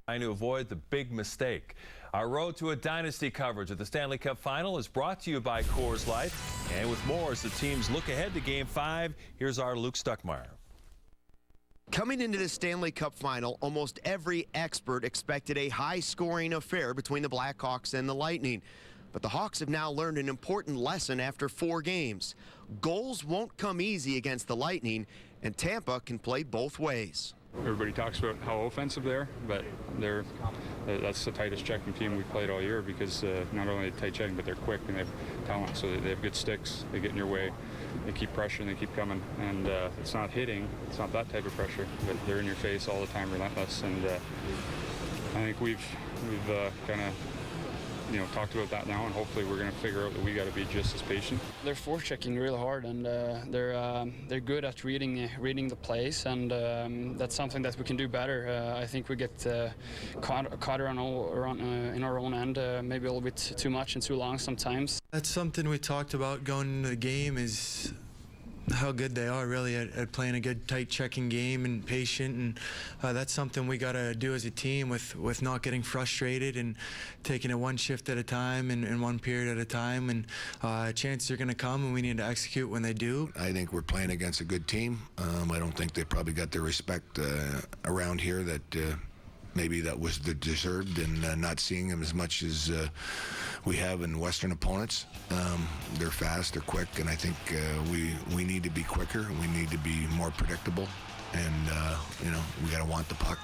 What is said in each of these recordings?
Trying to avoid the big mistake. Our road to a dynasty coverage of the Stanley Cup Final is brought to you by Coors Light. And with more as the teams look ahead to Game 5, here's our Luke Stuckmeyer. Coming into the Stanley Cup Final, almost every expert expected a high-scoring affair between the Blackhawks and the Lightning. But the Hawks have now learned an important lesson after 4 games. Goals won't come easy against the Lightning, and Tampa can play both ways. Everybody talks about how offensive they are, but that's the tightest checking team we've played all year because not only are they tight checking, but they're quick and they have talent. So they have good sticks. They get in your way. They keep pressuring. They keep coming. And it's not hitting. It's not that type of pressure, but they're in your face all the time, relentless. And I think we've kind of talked about that now, and hopefully we're going to figure out that we got to be just as patient. They're forechecking real hard, and they're good at reading the plays, and that's something that we can do better. I think we get caught around in our own end, maybe a little bit too much and too long sometimes. That's something we talked about going into the game, is how good they are really at playing a good tight checking game and patient, and that's something we got to do as a team with not getting frustrated and taking it one shift at a time and one period at a time, and chances are going to come and we need to execute when they do. I think we're playing against a good team. I don't think they probably got the respect around here that maybe that was deserved, and not seeing them as much as we have in Western opponents. They're fast, they're quick, and I think we need to be quicker. We need to be more predictable, and we got to want the puck.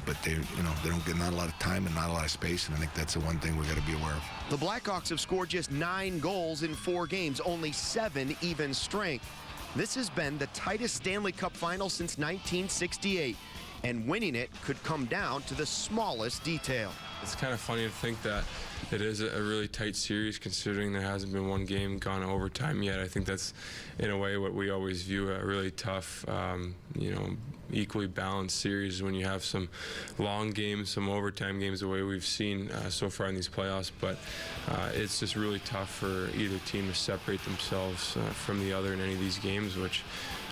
But they don't get not a lot of time and not a lot of space, and I think that's the one thing we got to be aware of. The Blackhawks have scored just 9 goals in 4 games, only 7 even strength. This has been the tightest Stanley Cup Final since 1968. And winning it could come down to the smallest detail. It's kind of funny to think that it is a really tight series, considering there hasn't been one game gone overtime yet. I think that's, in a way, what we always view a really tough, equally balanced series when you have some long games, some overtime games, the way we've seen so far in these playoffs. But it's just really tough for either team to separate themselves from the other in any of these games, which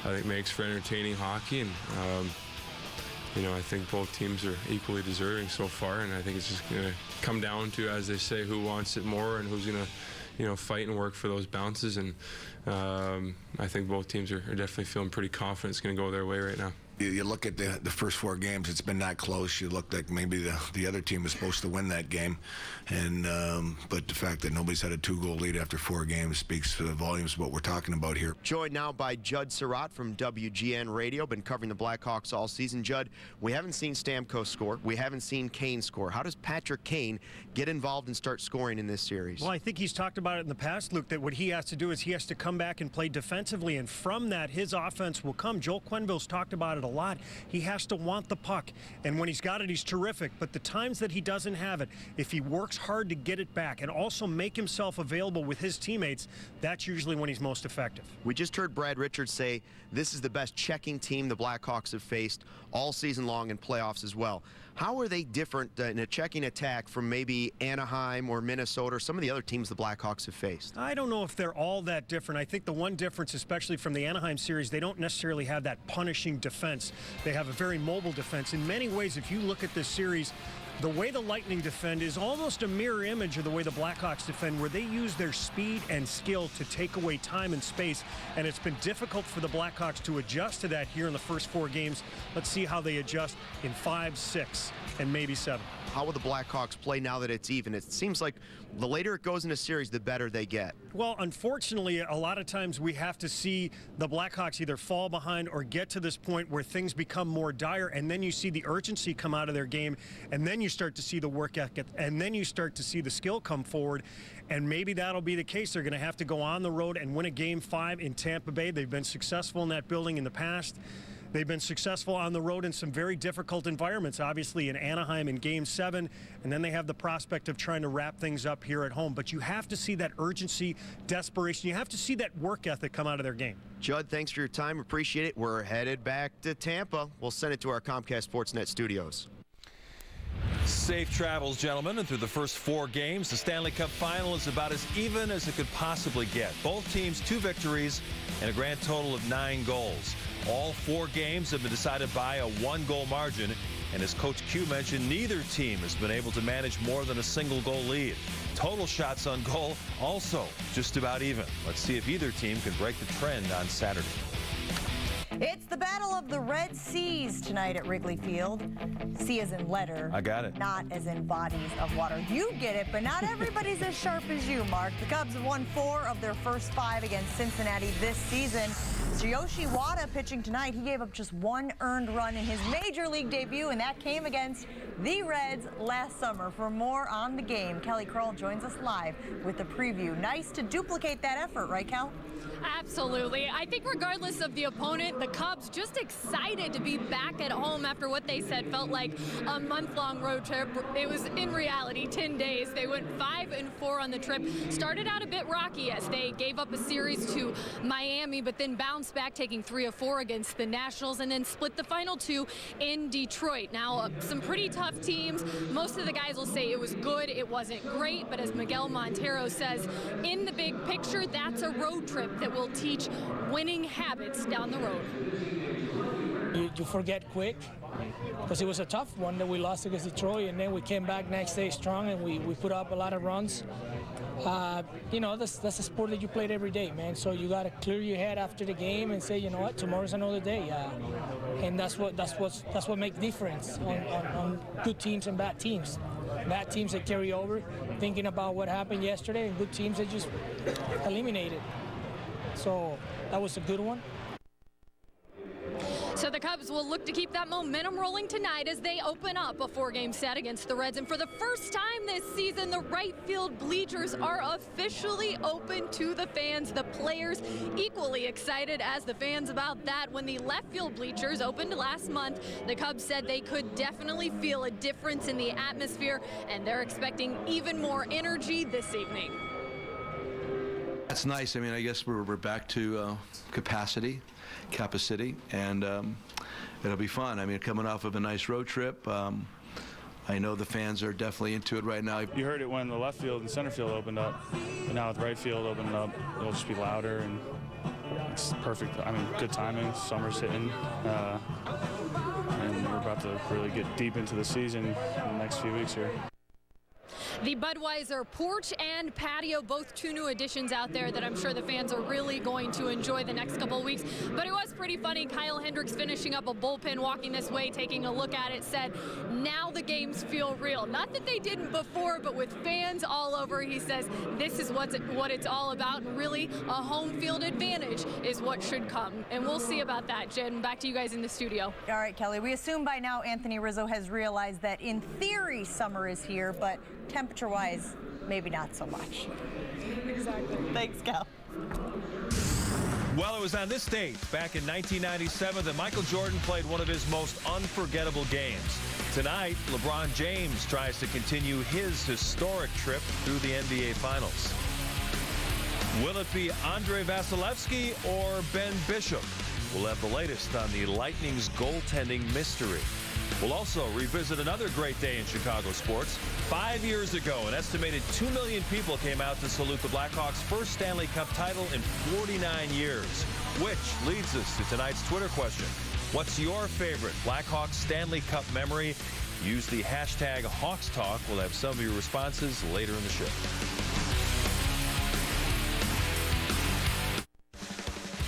I think makes for entertaining hockey. And I think both teams are equally deserving so far, and I think it's just going to come down to, as they say, who wants it more and who's going to fight and work for those bounces. And I think both teams are definitely feeling pretty confident it's going to go their way right now. You look at the first 4 games, it's been that close. You look like maybe the other team was supposed to win that game, and but the fact that nobody's had a 2-goal lead after 4 games speaks volumes of what we're talking about here. Joined now by Judd Surratt from WGN Radio, been covering the Blackhawks all season. Judd, we haven't seen Stamkos score. We haven't seen Kane score. How does Patrick Kane get involved and start scoring in this series? Well, I think he's talked about it in the past, Luke, that what he has to do is he has to come back and play defensively, and from that, his offense will come. Joel Quenneville's talked about it a lot. He has to want the puck, and when he's got it, he's terrific. But the times that he doesn't have it, if he works hard to get it back and also make himself available with his teammates, that's usually when he's most effective. We just heard Brad Richards say this is the best checking team the Blackhawks have faced all season long in playoffs as well. How are they different in a checking attack from maybe Anaheim or Minnesota or some of the other teams the Blackhawks have faced? I don't know if they're all that different. I think the one difference, especially from the Anaheim series, they don't necessarily have that punishing defense. They have a very mobile defense. In many ways, if you look at this series, the way the Lightning defend is almost a mirror image of the way the Blackhawks defend, where they use their speed and skill to take away time and space, and it's been difficult for the Blackhawks to adjust to that here in the first 4 games. Let's see how they adjust in 5, 6, and maybe 7. How will the Blackhawks play now that it's even? It seems like the later it goes in a series, the better they get. Well, unfortunately, a lot of times we have to see the Blackhawks either fall behind or get to this point where things become more dire, and then you see the urgency come out of their game, and then you start to see the work ethic, and then you start to see the skill come forward, and maybe that'll be the case. They're going to have to go on the road and win a Game 5 in Tampa Bay. They've been successful in that building in the past. They've been successful on the road in some very difficult environments, obviously in Anaheim in Game 7, and then they have the prospect of trying to wrap things up here at home. But you have to see that urgency, desperation. You have to see that work ethic come out of their game. Judd, thanks for your time. Appreciate it. We're headed back to Tampa. We'll send it to our Comcast Sportsnet studios. Safe travels, gentlemen. And through the first 4 games, the Stanley Cup Final is about as even as it could possibly get. Both teams 2 victories and a grand total of 9 goals. All 4 games have been decided by a 1-goal margin. And as Coach Q mentioned, neither team has been able to manage more than a single goal lead. Total shots on goal also just about even. Let's see if either team can break the trend on Saturday. It's the Battle of the Red Seas tonight at Wrigley Field. C as in letter. I got it. Not as in bodies of water. You get it, but not everybody's as sharp as you, Mark. The Cubs have won 4 of their first 5 against Cincinnati this season. Tsuyoshi Wada pitching tonight. He gave up just 1 earned run in his major league debut, and that came against the Reds last summer. For more on the game, Kelly Kroll joins us live with the preview. Nice to duplicate that effort, right, Kel? Absolutely. I think regardless of the opponent, the Cubs just excited to be back at home after what they said felt like a month-long road trip. It was in reality 10 days. They went 5-4 on the trip. Started out a bit rocky as they gave up a series to Miami, but then bounced back, taking 3 of 4 against the Nationals, and then split the final 2 in Detroit. Now, some pretty tough teams. Most of the guys will say it was good, it wasn't great, but as Miguel Montero says, in the big picture, that's a road trip that will teach winning habits down the road. You forget quick because it was a tough one that we lost against Detroit, and then we came back next day strong and we put up a lot of runs. You know, that's a sport that you played every day, man. So you got to clear your head after the game and say, you know what, tomorrow's another day. And that's what makes difference on good teams and bad teams. Bad teams that carry over, thinking about what happened yesterday, and good teams that just eliminated. So that was a good one. So the Cubs will look to keep that momentum rolling tonight as they open up a 4-game set against the Reds. And for the first time this season, the right field bleachers are officially open to the fans. The players equally excited as the fans about that. When the left field bleachers opened last month, the Cubs said they could definitely feel a difference in the atmosphere, and they're expecting even more energy this evening. That's nice. I mean, I guess we're back to capacity, and it'll be fun. I mean, coming off of a nice road trip, I know the fans are definitely into it right now. You heard it when the left field and center field opened up, but now with right field opening up, it'll just be louder, and it's perfect. I mean, good timing. Summer's hitting, and we're about to really get deep into the season in the next few weeks here. The Budweiser porch and patio, both 2 new additions out there that I'm sure the fans are really going to enjoy the next couple of weeks. But it was pretty funny. Kyle Hendricks finishing up a bullpen, walking this way, taking a look at it, said, now the games feel real. Not that they didn't before, but with fans all over, he says, this is what it's all about. And really, a home field advantage is what should come. And we'll see about that. Jen, back to you guys in the studio. All right, Kelly, we assume by now Anthony Rizzo has realized that in theory summer is here, but temperature-wise, maybe not so much. Exactly. Thanks, Cal. Well, it was on this date back in 1997 that Michael Jordan played one of his most unforgettable games. Tonight, LeBron James tries to continue his historic trip through the NBA Finals. Will it be Andre Vasilevsky or Ben Bishop? We'll have the latest on the Lightning's goaltending mystery. We'll also revisit another great day in Chicago sports. 5 years ago, an estimated 2 million people came out to salute the Blackhawks' first Stanley Cup title in 49 years. Which leads us to tonight's Twitter question. What's your favorite Blackhawks Stanley Cup memory? Use the hashtag HawksTalk. We'll have some of your responses later in the show.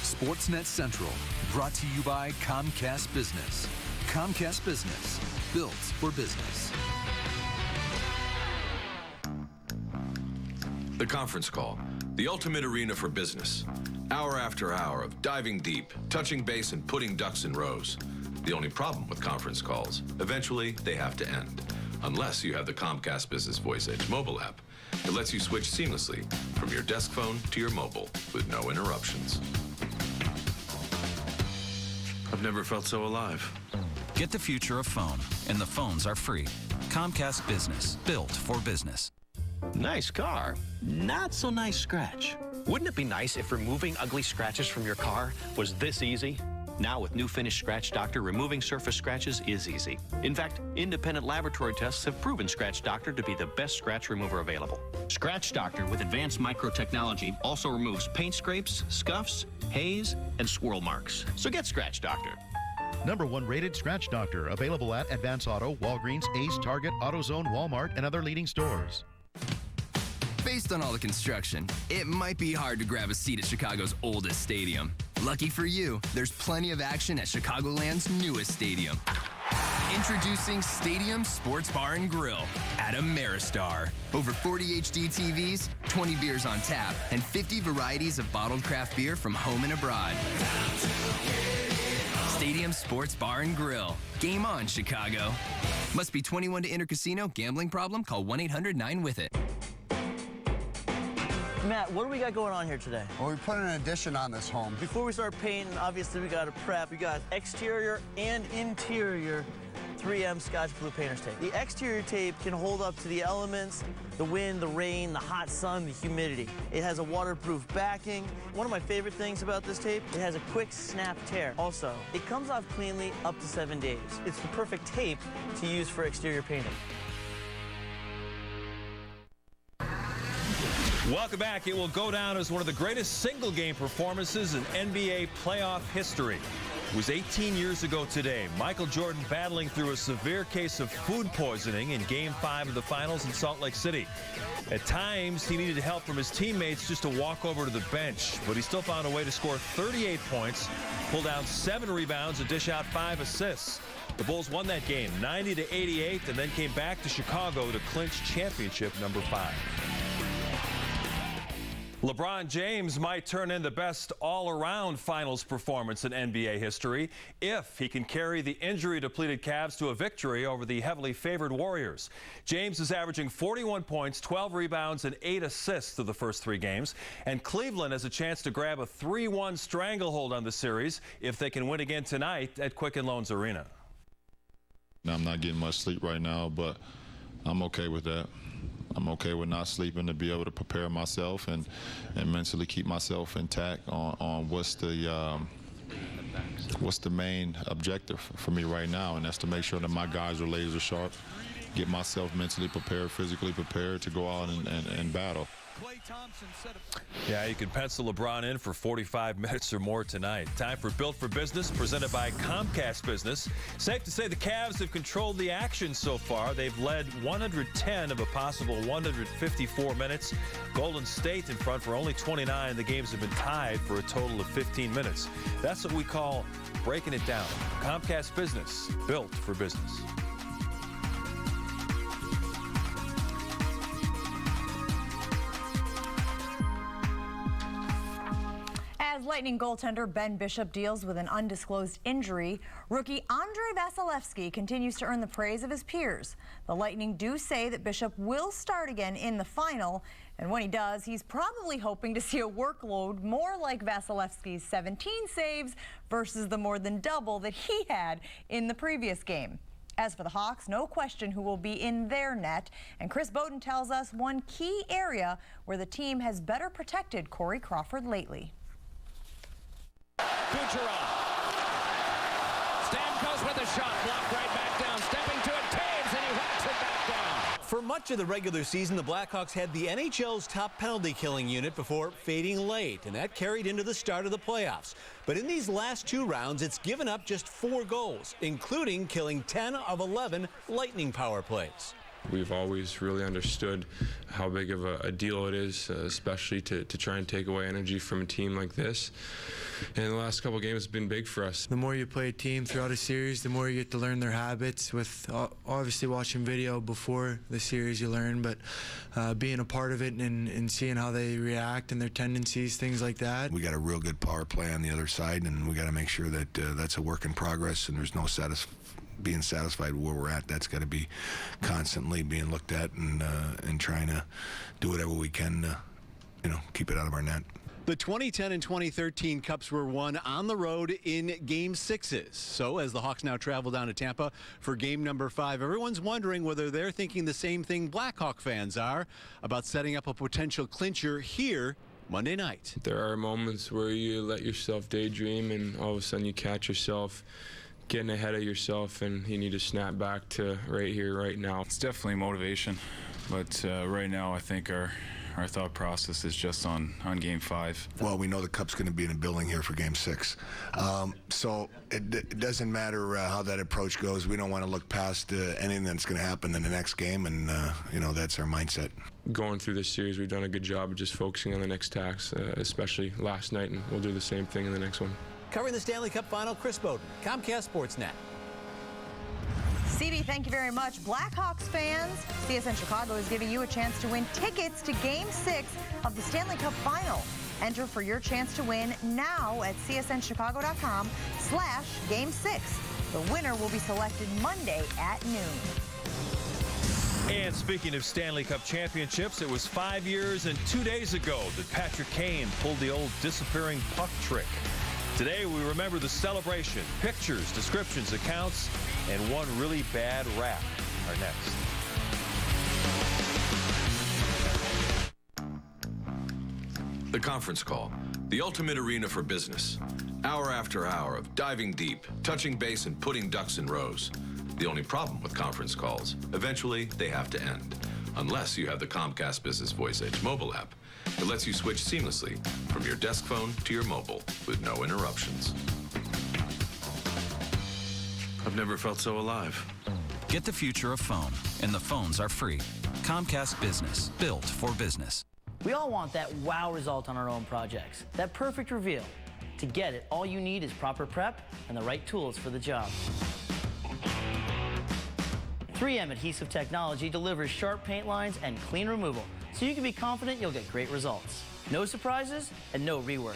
Sportsnet Central, brought to you by Comcast Business. Comcast Business, built for business. The conference call, the ultimate arena for business. Hour after hour of diving deep, touching base, and putting ducks in rows. The only problem with conference calls, eventually they have to end. Unless you have the Comcast Business Voice Edge mobile app. It lets you switch seamlessly from your desk phone to your mobile with no interruptions. I've never felt so alive. Get the future of phone, and the phones are free. Comcast Business, built for business. Nice car. Not so nice scratch. Wouldn't it be nice if removing ugly scratches from your car was this easy? Now with new Finish Scratch Doctor, removing surface scratches is easy. In fact, independent laboratory tests have proven Scratch Doctor to be the best scratch remover available. Scratch Doctor with advanced microtechnology also removes paint scrapes, scuffs, haze, and swirl marks. So get Scratch Doctor. #1 rated Scratch Doctor. Available at Advance Auto, Walgreens, Ace, Target, AutoZone, Walmart, and other leading stores. Based on all the construction, it might be hard to grab a seat at Chicago's oldest stadium. Lucky for you, there's plenty of action at Chicagoland's newest stadium. Introducing Stadium Sports Bar and Grill at Ameristar. Over 40 HD TVs, 20 beers on tap, and 50 varieties of bottled craft beer from home and abroad. Stadium Sports Bar and Grill. Game on, Chicago. Must be 21 to enter casino. Gambling problem? Call 1-800-9-WITH-IT. Matt, what do we got going on here today? Well, we put an addition on this home. Before we start painting, obviously we got to prep. We got exterior and interior 3M Scotch Blue Painter's tape. The exterior tape can hold up to the elements, the wind, the rain, the hot sun, the humidity. It has a waterproof backing. One of my favorite things about this tape, it has a quick snap tear. Also, it comes off cleanly up to 7 days. It's the perfect tape to use for exterior painting. Welcome back. It will go down as one of the greatest single-game performances in NBA playoff history. It was 18 years ago today. Michael Jordan battling through a severe case of food poisoning in Game 5 of the Finals in Salt Lake City. At times, he needed help from his teammates just to walk over to the bench, but he still found a way to score 38 points, pull down 7 rebounds, and dish out 5 assists. The Bulls won that game 90-88 and then came back to Chicago to clinch championship number 5. LeBron James might turn in the best all-around finals performance in NBA history if he can carry the injury-depleted Cavs to a victory over the heavily favored Warriors. James is averaging 41 points, 12 rebounds, and 8 assists through the first 3 games. And Cleveland has a chance to grab a 3-1 stranglehold on the series if they can win again tonight at Quicken Loans Arena. I'm not getting much sleep right now, but I'm okay with that. I'm okay with not sleeping to be able to prepare myself and mentally keep myself intact on what's the main objective for me right now, and that's to make sure that my guys are laser sharp, get myself mentally prepared, physically prepared to go out and battle. Yeah, you can pencil LeBron in for 45 minutes or more tonight. Time for Built for Business, presented by Comcast Business. Safe to say the Cavs have controlled the action so far. They've led 110 of a possible 154 minutes. Golden State in front for only 29. The games have been tied for a total of 15 minutes. That's what we call breaking it down. Comcast Business, built for business. As Lightning goaltender Ben Bishop deals with an undisclosed injury, rookie Andrei Vasilevsky continues to earn the praise of his peers. The Lightning do say that Bishop will start again in the final, and when he does, he's probably hoping to see a workload more like Vasilevsky's 17 saves versus the more than double that he had in the previous game. As for the Hawks, no question who will be in their net, and Chris Bowden tells us one key area where the team has better protected Corey Crawford lately. Kucherov. Stamkos with a shot, blocked right back down. Stepping to it, Taves, and he whacks it back down. For much of the regular season, the Blackhawks had the NHL's top penalty-killing unit before fading late, and that carried into the start of the playoffs. But in these last 2 rounds, it's given up just 4 goals, including killing 10 of 11 Lightning power plays. We've always really understood how big of a deal it is, especially to try and take away energy from a team like this. And the last couple of games have been big for us. The more you play a team throughout a series, the more you get to learn their habits. With obviously watching video before the series, you learn, but being a part of it and seeing how they react and their tendencies, things like that. We got a real good power play on the other side, and we got to make sure that that's a work in progress, and there's no being satisfied with where we're at. That's got to be constantly being looked at and trying to do whatever we can to, keep it out of our net. The 2010 and 2013 Cups were won on the road in Game 6s. So as the Hawks now travel down to Tampa for Game number 5, everyone's wondering whether they're thinking the same thing Blackhawk fans are about setting up a potential clincher here Monday night. There are moments where you let yourself daydream, and all of a sudden you catch yourself getting ahead of yourself, and you need to snap back to right here, right now. It's definitely motivation, but right now I think our our thought process is just on Game 5. Well, we know the Cup's going to be in the building here for Game 6. So it doesn't matter how that approach goes. We don't want to look past anything that's going to happen in the next game, and, that's our mindset. Going through this series, we've done a good job of just focusing on the next task, especially last night, and we'll do the same thing in the next one. Covering the Stanley Cup Final, Chris Bowden, Comcast Sportsnet. CB, thank you very much. Blackhawks fans, CSN Chicago is giving you a chance to win tickets to Game 6 of the Stanley Cup Final. Enter for your chance to win now at csnchicago.com/Game6. The winner will be selected Monday at noon. And speaking of Stanley Cup championships, it was 5 years and 2 days ago that Patrick Kane pulled the old disappearing puck trick. Today, we remember the celebration, pictures, descriptions, accounts, and one really bad rap are next. The conference call, the ultimate arena for business. Hour after hour of diving deep, touching base, and putting ducks in rows. The only problem with conference calls, eventually they have to end. Unless you have the Comcast Business Voice Edge mobile app. It lets you switch seamlessly from your desk phone to your mobile with no interruptions. I've never felt so alive. Get the future of phone, and the phones are free. Comcast Business, built for business. We all want that wow result on our own projects, that perfect reveal. To get it, all you need is proper prep and the right tools for the job. 3M Adhesive Technology delivers sharp paint lines and clean removal, so you can be confident you'll get great results. No surprises and no rework.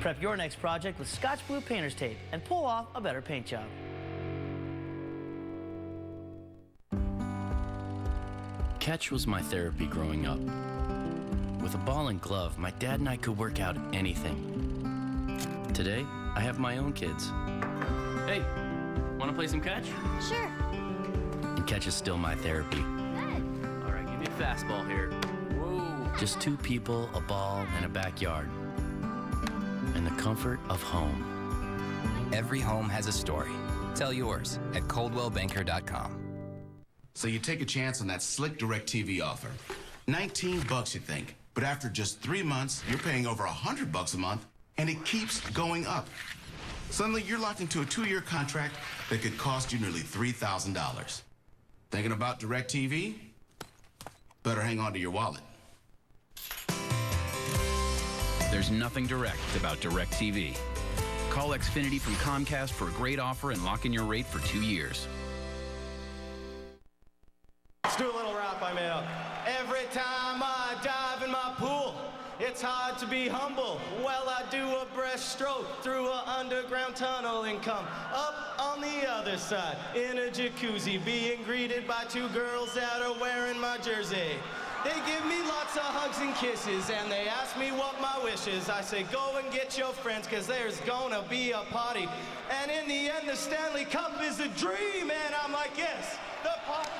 Prep your next project with Scotch Blue Painter's Tape and pull off a better paint job. Catch was my therapy growing up. With a ball and glove, my dad and I could work out anything. Today, I have my own kids. Hey, wanna play some catch? Sure. And catch is still my therapy. Good. All right, give me a fastball here. Whoa. Just two people, a ball, and a backyard. And the comfort of home. Every home has a story. Tell yours at ColdwellBanker.com. So you take a chance on that slick DirecTV offer. $19 you think, but after just 3 months, you're paying over $100 a month, and it keeps going up. Suddenly, you're locked into a 2-year contract that could cost you nearly $3,000. Thinking about DirecTV? Better hang on to your wallet. There's nothing direct about DirecTV. Call Xfinity from Comcast for a great offer and lock in your rate for 2 years. Let's do a little rap I made up. Every time I dive in my pool, it's hard to be humble. Well, I do a breaststroke through an underground tunnel and come up on the other side in a jacuzzi, being greeted by 2 girls that are wearing my jersey. They give me lots of hugs and kisses, and they ask me what my wish is. I say, go and get your friends, cause there's gonna be a party. And in the end, the Stanley Cup is a dream, and I'm like, yes, the party's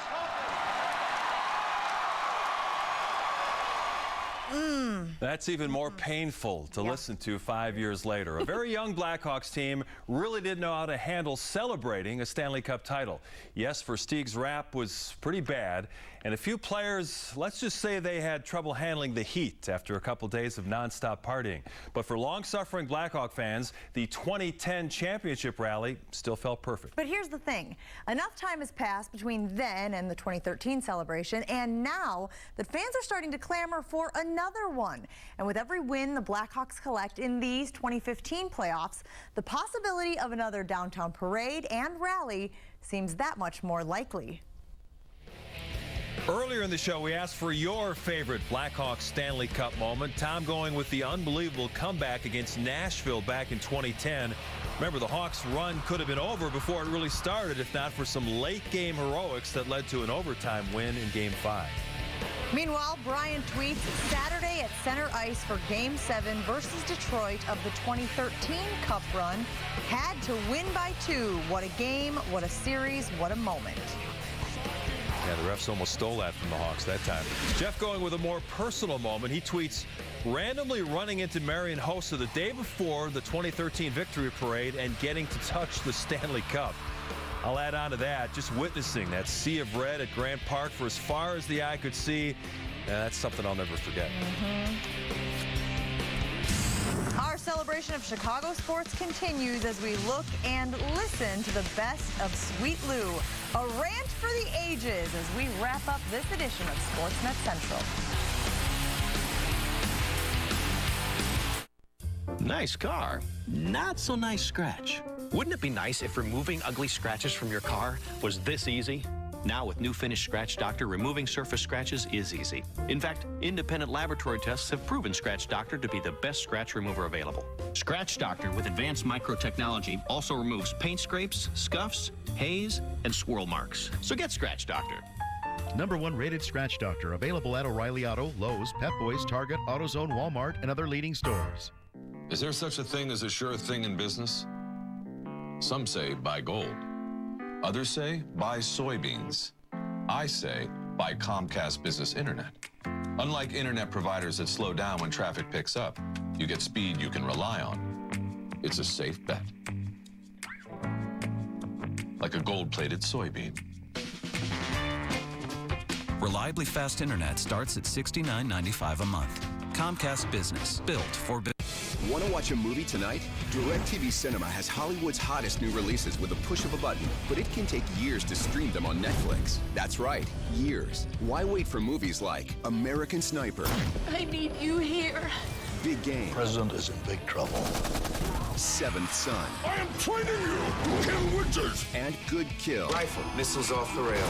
That's even more painful to listen to 5 years later. A very young Blackhawks team really didn't know how to handle celebrating a Stanley Cup title. Yes, Versteeg's rap was pretty bad, and a few players, let's just say they had trouble handling the heat after a couple days of nonstop partying. But for long-suffering Blackhawk fans, the 2010 championship rally still felt perfect. But here's the thing. Enough time has passed between then and the 2013 celebration, and now that fans are starting to clamor for another one. And with every win the Blackhawks collect in these 2015 playoffs, the possibility of another downtown parade and rally seems that much more likely. Earlier in the show, we asked for your favorite Blackhawks Stanley Cup moment. Tom going with the unbelievable comeback against Nashville back in 2010. Remember, the Hawks' run could have been over before it really started if not for some late-game heroics that led to an overtime win in Game 5. Meanwhile, Brian tweets, Saturday at center ice for Game 7 versus Detroit of the 2013 Cup run. Had to win by 2. What a game, what a series, what a moment. Yeah, the refs almost stole that from the Hawks that time. Jeff going with a more personal moment. He tweets, randomly running into Marian Hossa the day before the 2013 victory parade and getting to touch the Stanley Cup. I'll add on to that, just witnessing that sea of red at Grant Park for as far as the eye could see, that's something I'll never forget. Our celebration of Chicago sports continues as we look and listen to the best of Sweet Lou, a rant for the ages as we wrap up this edition of Sportsnet Central. Nice car. Not so nice scratch. Wouldn't it be nice if removing ugly scratches from your car was this easy? Now with new Finish Scratch Doctor, removing surface scratches is easy. In fact, independent laboratory tests have proven Scratch Doctor to be the best scratch remover available. Scratch Doctor with advanced microtechnology also removes paint scrapes, scuffs, haze, and swirl marks. So get Scratch Doctor. #1 rated Scratch Doctor, available at O'Reilly Auto, Lowe's, Pep Boys, Target, AutoZone, Walmart, and other leading stores. Is there such a thing as a sure thing in business? Some say buy gold. Others say buy soybeans. I say buy Comcast Business Internet. Unlike internet providers that slow down when traffic picks up, you get speed you can rely on. It's a safe bet. Like a gold-plated soybean. Reliably fast internet starts at $69.95 a month. Comcast Business, built for business. Want to watch a movie tonight? DirecTV Cinema has Hollywood's hottest new releases with a push of a button, but it can take years to stream them on Netflix. That's right, years. Why wait for movies like American Sniper? I need you here. Big Game. President is in big trouble. Seventh Son. I am training you to kill witches. And Good Kill. Rifle, missiles off the rail.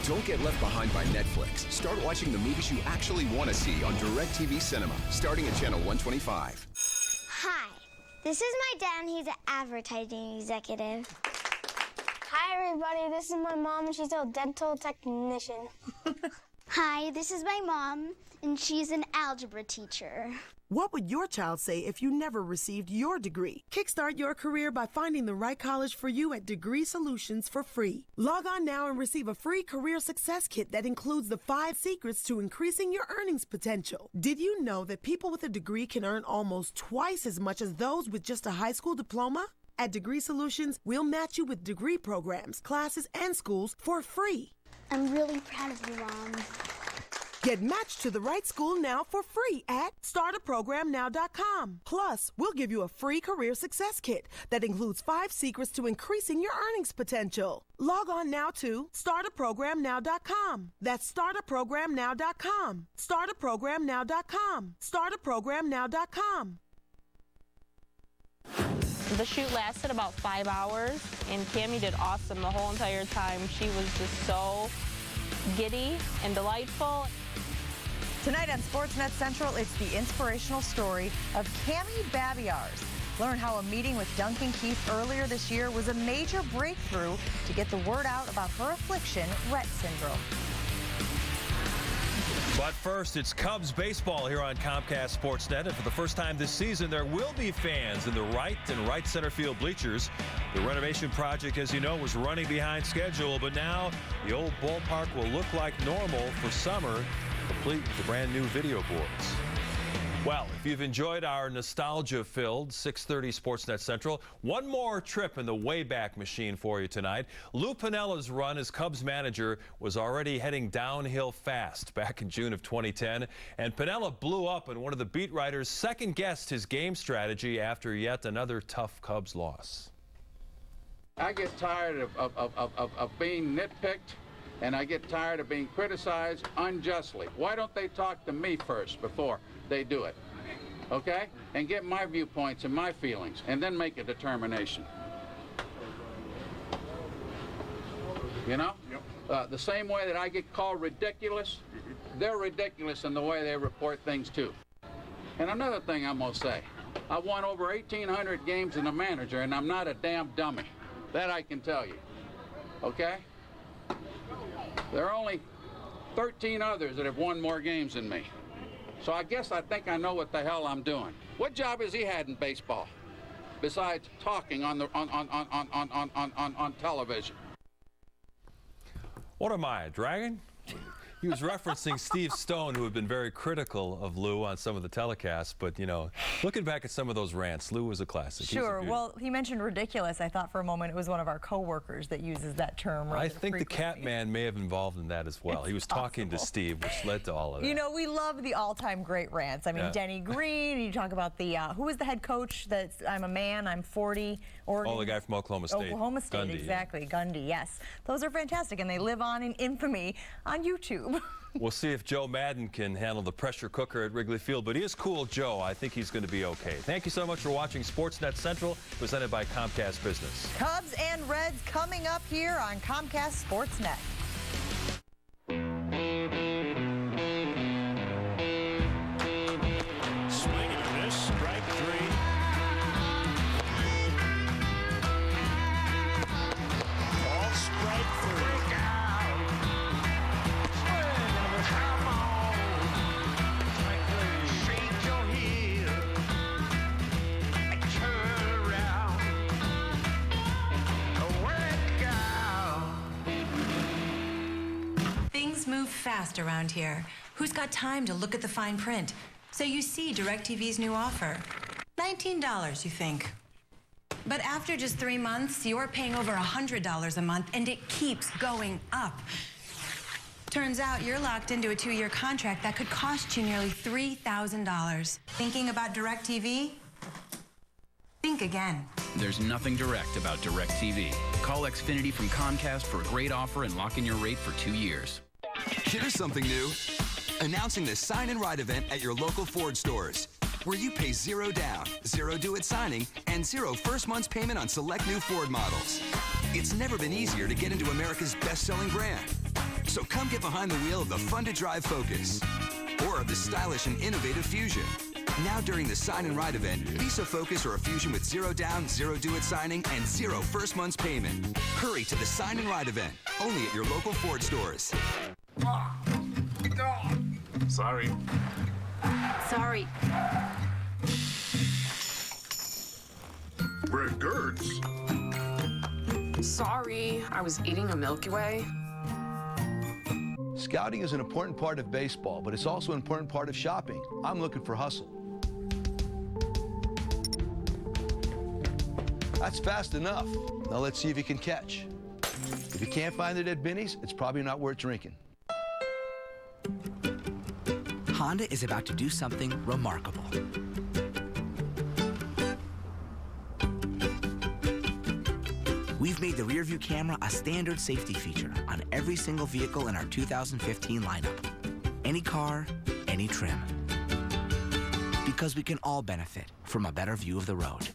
Don't get left behind by Netflix. Start watching the movies you actually want to see on DirecTV Cinema, starting at channel 125. Hi, this is my dad, and he's an advertising executive. Hi, everybody. This is my mom, and she's a dental technician. Hi, this is my mom, and she's an algebra teacher. What would your child say if you never received your degree? Kickstart your career by finding the right college for you at Degree Solutions for free. Log on now and receive a free career success kit that includes the 5 secrets to increasing your earnings potential. Did you know that people with a degree can earn almost twice as much as those with just a high school diploma? At Degree Solutions, we'll match you with degree programs, classes, and schools for free. I'm really proud of you, Mom. Get matched to the right school now for free at startaprogramnow.com. Plus, we'll give you a free career success kit that includes 5 secrets to increasing your earnings potential. Log on now to startaprogramnow.com. That's startaprogramnow.com. Startaprogramnow.com. Startaprogramnow.com. The shoot lasted about 5 hours, and Cammie did awesome the whole entire time. She was just so giddy and delightful. Tonight on Sportsnet Central, it's the inspirational story of Cammie Babiars. Learn how a meeting with Duncan Keith earlier this year was a major breakthrough to get the word out about her affliction, Rett syndrome. But first, it's Cubs baseball here on Comcast Sportsnet. And for the first time this season, there will be fans in the right and right center field bleachers. The renovation project, as you know, was running behind schedule, but now the old ballpark will look like normal for summer, complete with the brand new video boards. Well, if you've enjoyed our nostalgia-filled 6:30 Sportsnet Central, one more trip in the Wayback Machine for you tonight. Lou Piniella's run as Cubs manager was already heading downhill fast back in June of 2010, and Piniella blew up, and one of the beat writers second-guessed his game strategy after yet another tough Cubs loss. I get tired of being nitpicked, and I get tired of being criticized unjustly. Why don't they talk to me first before they do it, okay? And get my viewpoints and my feelings, and then make a determination. You know? Yep. The same way that I get called ridiculous, they're ridiculous in the way they report things too. And another thing I'm gonna say, I won over 1,800 games as a manager, and I'm not a damn dummy. That I can tell you, okay? There are only 13 others that have won more games than me. So I think I know what the hell I'm doing. What job has he had in baseball besides talking on television? What am I, a dragon? He was referencing Steve Stone, who had been very critical of Lou on some of the telecasts. But, you know, looking back at some of those rants, Lou was a classic. Sure. Well, he mentioned ridiculous. I thought for a moment it was one of our coworkers that uses that term. I think the Catman may have involved in that as well. He was talking to Steve, which led to all of that. You know, we love the all-time great rants. I mean, Denny Green, you talk about the, who was the head coach that's, I'm a man, I'm 40. Oregon. Oh, the guy from Oklahoma State. Oklahoma State, Gundy, exactly. Gundy, yes. Those are fantastic, and they live on in infamy on YouTube. We'll see if Joe Madden can handle the pressure cooker at Wrigley Field, but he is cool, Joe. I think he's going to be okay. Thank you so much for watching Sportsnet Central, presented by Comcast Business. Cubs and Reds coming up here on Comcast Sportsnet. Swing and a miss, strike 3. Ball strike 3. Things move fast around here. Who's got time to look at the fine print? So you see DirecTV's new offer. $19, you think. But after just 3 months, you're paying over $100 a month, and it keeps going up. Turns out you're locked into a 2-year contract that could cost you nearly $3,000. Thinking about DirecTV? Think again. There's nothing direct about DirecTV. Call Xfinity from Comcast for a great offer and lock in your rate for 2 years. Here's something new. Announcing the Sign and Ride event at your local Ford stores, where you pay $0 down, $0 due at signing, and $0 first month's payment on select new Ford models. It's never been easier to get into America's best-selling brand. So come get behind the wheel of the fun-to-drive Focus, or of the stylish and innovative Fusion. Now during the Sign and Ride event, lease a Focus or a Fusion with $0 down, $0 due at signing, and $0 first month's payment. Hurry to the Sign and Ride event, only at your local Ford stores. Sorry. Sorry. Red Gertz. Sorry, I was eating a Milky Way. Scouting is an important part of baseball, but it's also an important part of shopping. I'm looking for hustle. That's fast enough. Now let's see if you can catch. If you can't find it at Binny's, it's probably not worth drinking. Honda is about to do something remarkable. We've made the rear-view camera a standard safety feature on every single vehicle in our 2015 lineup. Any car, any trim. Because we can all benefit from a better view of the road.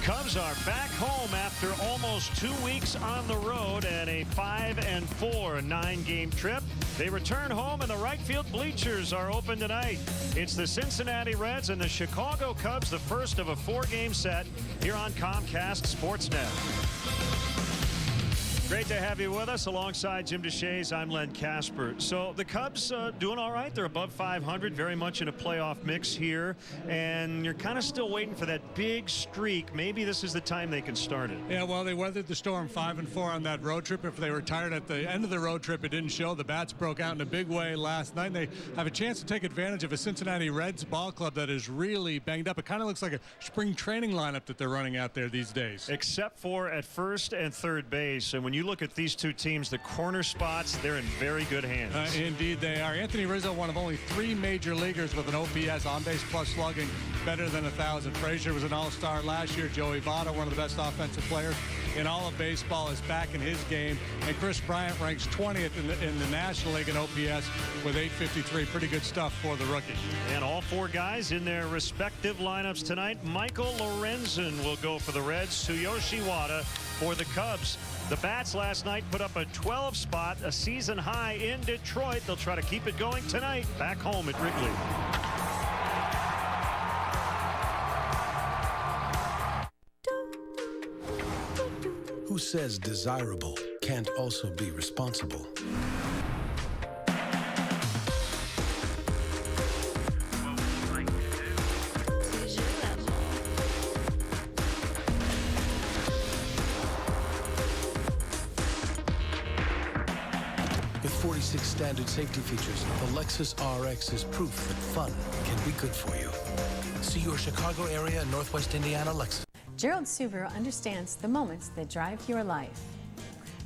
Cubs are back home after almost 2 weeks on the road and a 5-4 9-game trip. They return home and the right field bleachers are open tonight. It's the Cincinnati Reds and the Chicago Cubs, the first of a 4-game set here on Comcast Sportsnet. Great to have you with us. Alongside Jim DeShays, I'm Len Casper. So the Cubs doing all right. They're above 500, very much in a playoff mix here. And you're kind of still waiting for that big streak. Maybe this is the time they can start it. Yeah, well, they weathered the storm 5-4 on that road trip. If they were tired at the end of the road trip, it didn't show. The bats broke out in a big way last night. And they have a chance to take advantage of a Cincinnati Reds ball club that is really banged up. It kind of looks like a spring training lineup that they're running out there these days. Except for at first and third base. And when you look at these two teams, the corner spots, they're in very good hands. Indeed they are. Anthony Rizzo, one of only 3 major leaguers with an OPS, on-base plus slugging, better than 1,000. Frazier was an all-star last year. Joey Votto, one of the best offensive players in all of baseball, is back in his game. And Chris Bryant ranks 20th in the National League in OPS with 853. Pretty good stuff for the rookie. And all 4 guys in their respective lineups tonight. Michael Lorenzen will go for the Reds. Tsuyoshi Wada for the Cubs. The Bats last night put up a 12 spot, a season high in Detroit. They'll try to keep it going tonight back home at Wrigley. Who says desirable can't also be responsible? With 46 standard safety features, the Lexus RX is proof that fun can be good for you. See your Chicago area and Northwest Indiana Lexus. Gerald Subaru understands the moments that drive your life.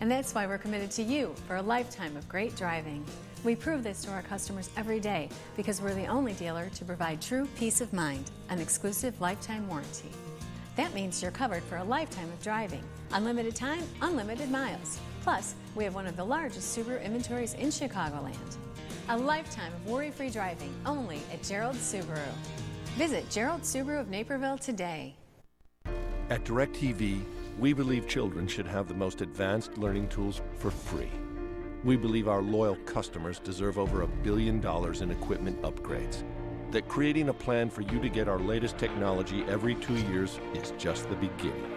And that's why we're committed to you for a lifetime of great driving. We prove this to our customers every day because we're the only dealer to provide true peace of mind, an exclusive lifetime warranty. That means you're covered for a lifetime of driving, unlimited time, unlimited miles. Plus, we have one of the largest Subaru inventories in Chicagoland. A lifetime of worry-free driving only at Gerald Subaru. Visit Gerald Subaru of Naperville today. At DirecTV, we believe children should have the most advanced learning tools for free. We believe our loyal customers deserve over $1 billion in equipment upgrades. That creating a plan for you to get our latest technology every 2 years is just the beginning.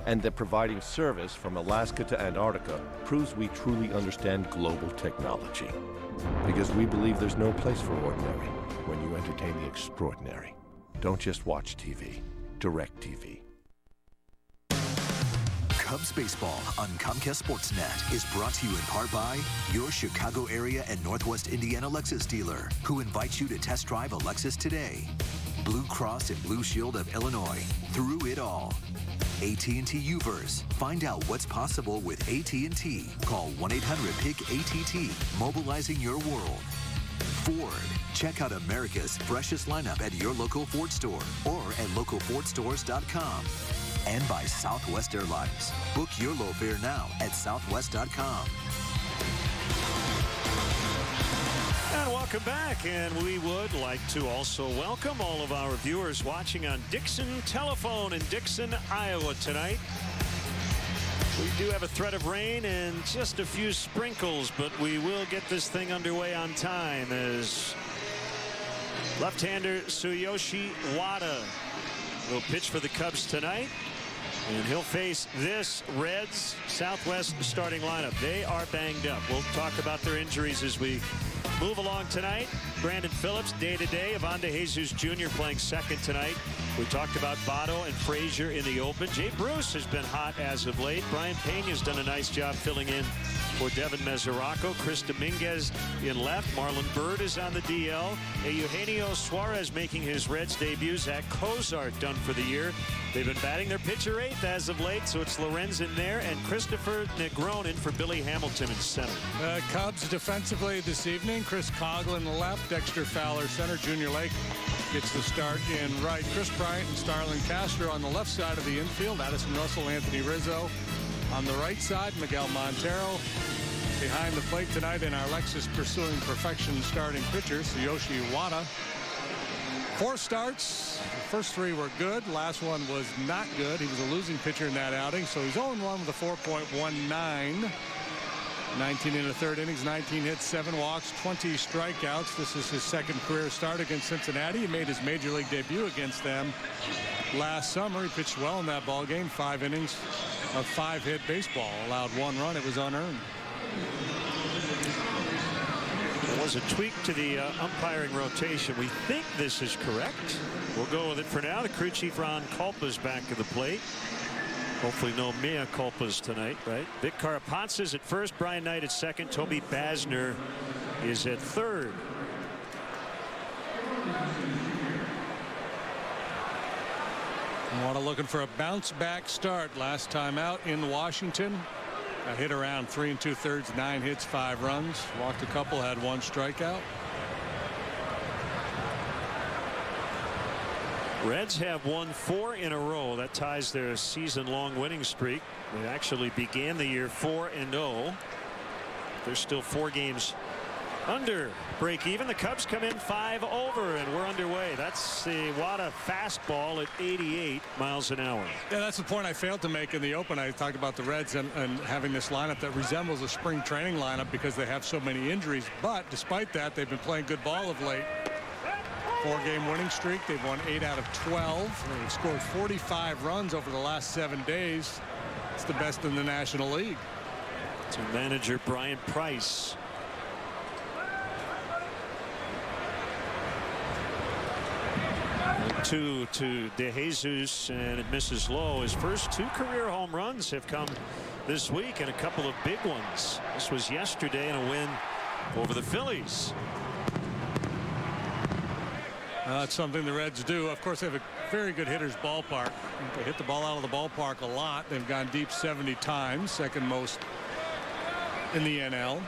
And that providing service from Alaska to Antarctica proves we truly understand global technology. Because we believe there's no place for ordinary when you entertain the extraordinary. Don't just watch TV. DirecTV. Cubs baseball on Comcast Sportsnet is brought to you in part by your Chicago area and Northwest Indiana Lexus dealer, who invites you to test drive a Lexus today. Blue Cross and Blue Shield of Illinois, through it all. AT&T Uverse. Find out what's possible with AT&T. Call 1-800-PIC-ATT, mobilizing your world. Ford. Check out America's freshest lineup at your local Ford store or at localfordstores.com. And by Southwest Airlines. Book your low fare now at southwest.com. And welcome back, and we would like to also welcome all of our viewers watching on Dixon Telephone in Dixon, Iowa tonight. We do have a threat of rain and just a few sprinkles, but we will get this thing underway on time as left-hander Tsuyoshi Wada will pitch for the Cubs tonight. And he'll face this Reds Southwest starting lineup. They are banged up. We'll talk about their injuries as we move along tonight. Brandon Phillips, day-to-day. Evanda Jesus Jr. playing second tonight. We talked about Votto and Frazier in the open. Jay Bruce has been hot as of late. Brian Pena's done a nice job filling in for Devin Mesoraco. Chris Dominguez in left. Marlon Byrd is on the DL. Eugenio Suarez making his Reds debut. Zach Cozart done for the year. They've been batting their pitcher eighth as of late, so it's Lorenz in there and Christopher Negron in for Billy Hamilton in center. Cubs defensively this evening. Chris Coughlin left, Dexter Fowler center, Junior Lake gets the start in right. Chris Bryant and Starlin Castro on the left side of the infield. Addison Russell, Anthony Rizzo on the right side. Miguel Montero behind the plate tonight in our Lexus pursuing perfection starting pitcher, Tsuyoshi Wada. 4 starts. The first 3 were good. Last one was not good. He was a losing pitcher in that outing, so he's 0-1 with a 4.19. 19 in the third innings, 19 hits, 7 walks, 20 strikeouts. This is his second career start against Cincinnati. He made his major league debut against them last summer. He pitched well in that ball game. 5 innings of 5-hit baseball. Allowed 1 run. It was unearned. There was a tweak to the umpiring rotation. We think this is correct. We'll go with it for now. The crew chief Ron Culpa's back at the plate. Hopefully no mea culpas tonight, right? Vic Carapansa's at first, Brian Knight at second, Toby Basner is at third. Wada looking for a bounce-back start last time out in Washington. A hit around 3 2/3, 9 hits, 5 runs. Walked a couple, had 1 strikeout. Reds have won 4 in a row. That ties their season-long winning streak. They actually began the year 4-0. They're still 4 games under break even. The Cubs come in 5 over, and we're underway. That's the Wada fastball at 88 miles an hour. Yeah, that's the point I failed to make in the open. I talked about the Reds and having this lineup that resembles a spring training lineup because they have so many injuries. But despite that, they've been playing good ball of late. 4-game winning streak. They've won 8 out of 12. They've scored 45 runs over the last 7 days. That's the best in the National League. To manager Brian Price. 2 to DeJesus, and it misses low. His first 2 career home runs have come this week, and a couple of big ones. This was yesterday in a win over the Phillies. That's something the Reds do. Of course, they have a very good hitter's ballpark. They hit the ball out of the ballpark a lot. They've gone deep 70 times, second most in the NL.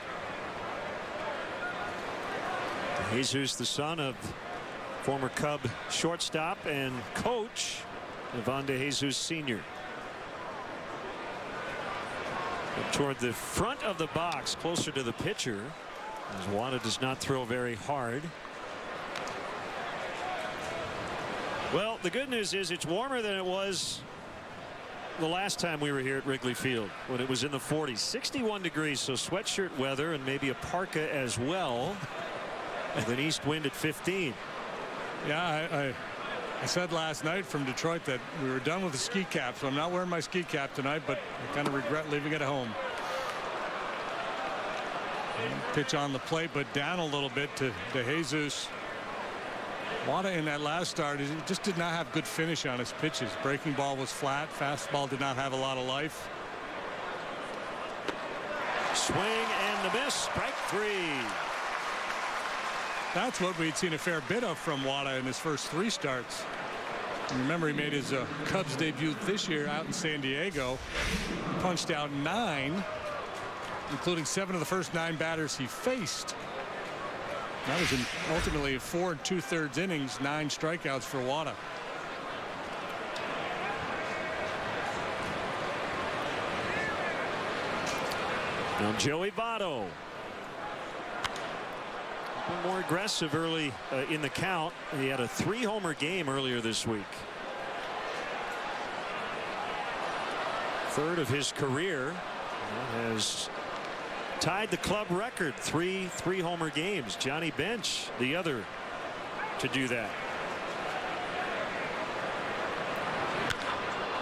Jesus, the son of former Cub shortstop and coach Ivan DeJesus Sr. Toward the front of the box, closer to the pitcher, as Wada does not throw very hard. Well, the good news is it's warmer than it was the last time we were here at Wrigley Field, when it was in the 40s. 61 degrees, so sweatshirt weather and maybe a parka as well, with an east wind at 15. Yeah, I said last night from Detroit that we were done with the ski cap, so I'm not wearing my ski cap tonight, but I kind of regret leaving it at home. Pitch on the plate, but down a little bit to DeJesus. Wada in that last start, he just did not have good finish on his pitches. Breaking ball was flat. Fastball did not have a lot of life. Swing and the miss. Strike 3. That's what we'd seen a fair bit of from Wada in his first 3 starts. And remember, he made his Cubs debut this year out in San Diego. Punched out 9, including 7 of the first 9 batters he faced. That was ultimately 4 2/3 innings, 9 strikeouts for Wada. Now Joey Votto. More aggressive early in the count. He had a 3-homer game earlier this week. 3rd of his career. Has tied the club record, 3 3-homer games. Johnny Bench, the other to do that.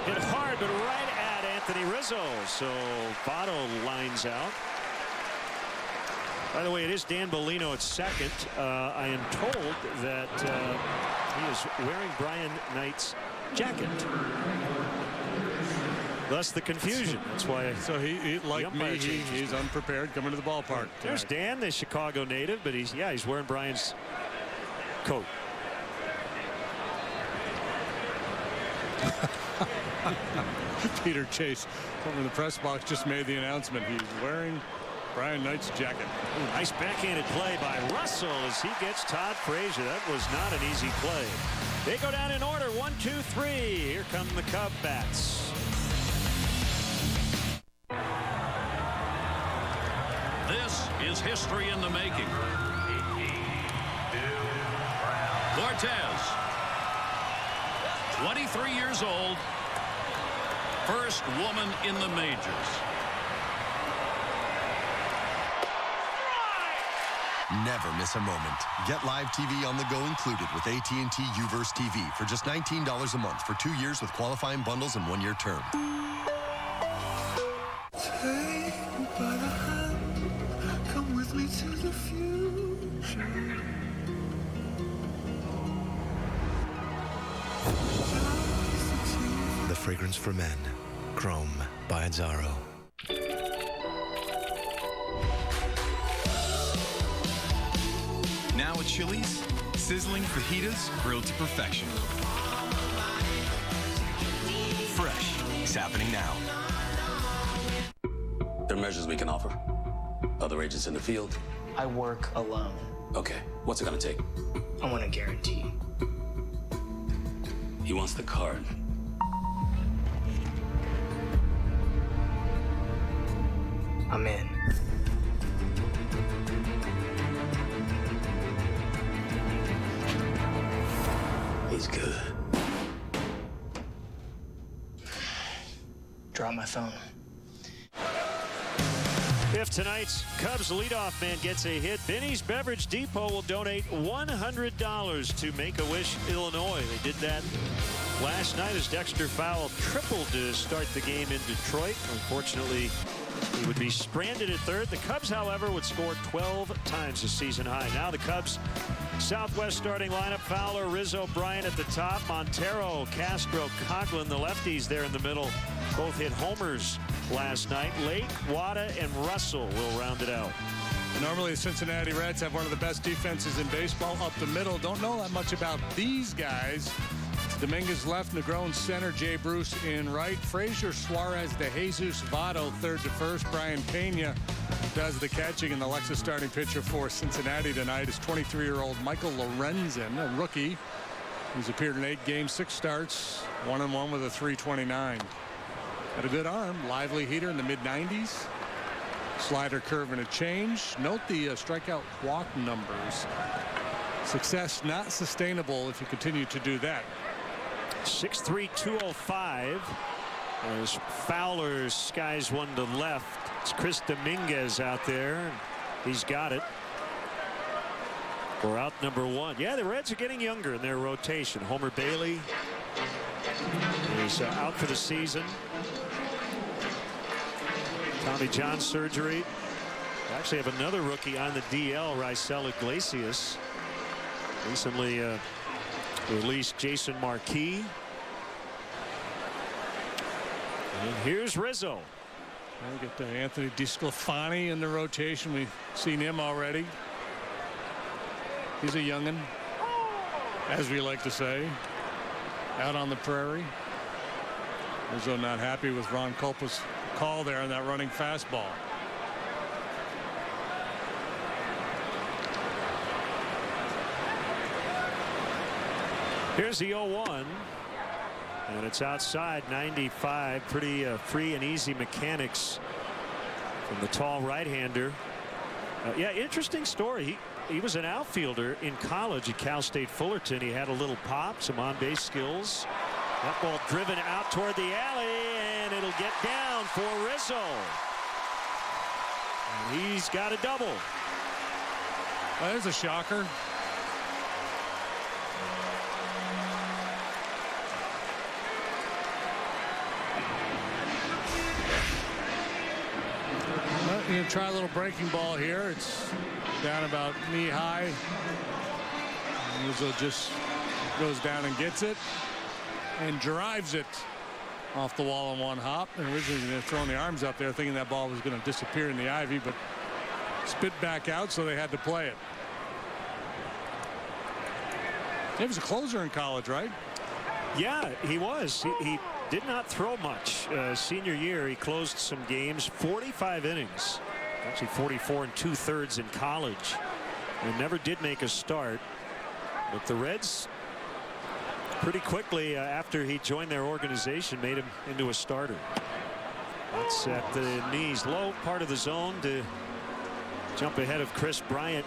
Hit hard, but right at Anthony Rizzo. So Votto lines out. By the way, it is Dan Bellino at second. I am told that he is wearing Brian Knight's jacket. Thus the confusion. That's why. So he like me, he's unprepared coming to the ballpark. There's Dan, the Chicago native, but he's wearing Brian's coat. Peter Chase over in the press box just made the announcement. He's wearing Brian Knight's jacket. Ooh, nice backhanded play by Russell as he gets Todd Frazier. That was not an easy play. They go down in order. 1, 2, 3. Here come the Cub bats. This is history in the making. Cortez, 23 years old, first woman in the majors. Never miss a moment. Get live TV on the go included with AT&T UVerse TV for just $19 a month for 2 years with qualifying bundles and 1-year term. Take me by the hand, come with me to the future. The fragrance for men. Chrome by Azzaro. Now at Chili's, sizzling fajitas grilled to perfection. Fresh. It's happening now. There are measures we can offer. Other agents in the field. I work alone. Okay, what's it gonna take? I want a guarantee. He wants the card. I'm in. He's good. Drop my phone. Yeah, If tonight's Cubs leadoff man gets a hit, Benny's Beverage Depot will donate $100 to Make-A-Wish, Illinois. They did that last night as Dexter Fowle tripled to start the game in Detroit. Unfortunately, he would be stranded at third. The Cubs, however, would score 12 times the season high. Now the Cubs Southwest starting lineup: Fowler, Rizzo, Bryant at the top, Montero, Castro, Coughlin, the lefties there in the middle. Both hit homers last night. Lake, Wada, and Russell will round it out. Normally the Cincinnati Reds have one of the best defenses in baseball up the middle. Don't know that much about these guys. Dominguez left, Negron center, Jay Bruce in right, Frazier, Suarez, De Jesus, Votto third to first. Brian Pena does the catching, and the Lexus starting pitcher for Cincinnati tonight is 23-year-old Michael Lorenzen, a rookie. He's appeared in 8 games, 6 starts, 1-1 with a .329. Had a good arm, lively heater in the mid-90s. Slider, curve, and a change. Note the strikeout walk numbers. Success not sustainable if you continue to do that. 6'3", 205. As Fowler skies one to left. It's Chris Dominguez out there. He's got it. We're out number 1. Yeah, the Reds are getting younger in their rotation. Homer Bailey is out for the season. Tommy John surgery. We actually have another rookie on the DL, Raisel Iglesias. Recently released Jason Marquis. And here's Rizzo. We'll get Anthony DeSclafani in the rotation. We've seen him already. He's a youngin', as we like to say, out on the prairie. Rizzo not happy with Ron Culpa's call there on that running fastball. Here's the 0-1. And it's outside 95. Pretty free and easy mechanics from the tall right-hander. Yeah, interesting story. He was an outfielder in college at Cal State Fullerton. He had a little pop, some on-base skills. That ball driven out toward the alley, and it'll get down for Rizzo. And he's got a double. Well, there's a shocker. You're going to try a little breaking ball here. It's down about knee high. Rizzo just goes down and gets it and drives it off the wall in one hop. And originally throwing the arms up there thinking that ball was going to disappear in the ivy, but spit back out, so they had to play it. He was a closer in college, right? Yeah, he was. He did not throw much senior year. He closed some games, 45 innings, actually 44 2/3 in college, and never did make a start. But the Reds pretty quickly after he joined their organization made him into a starter. That's at the knees, low part of the zone to jump ahead of Chris Bryant.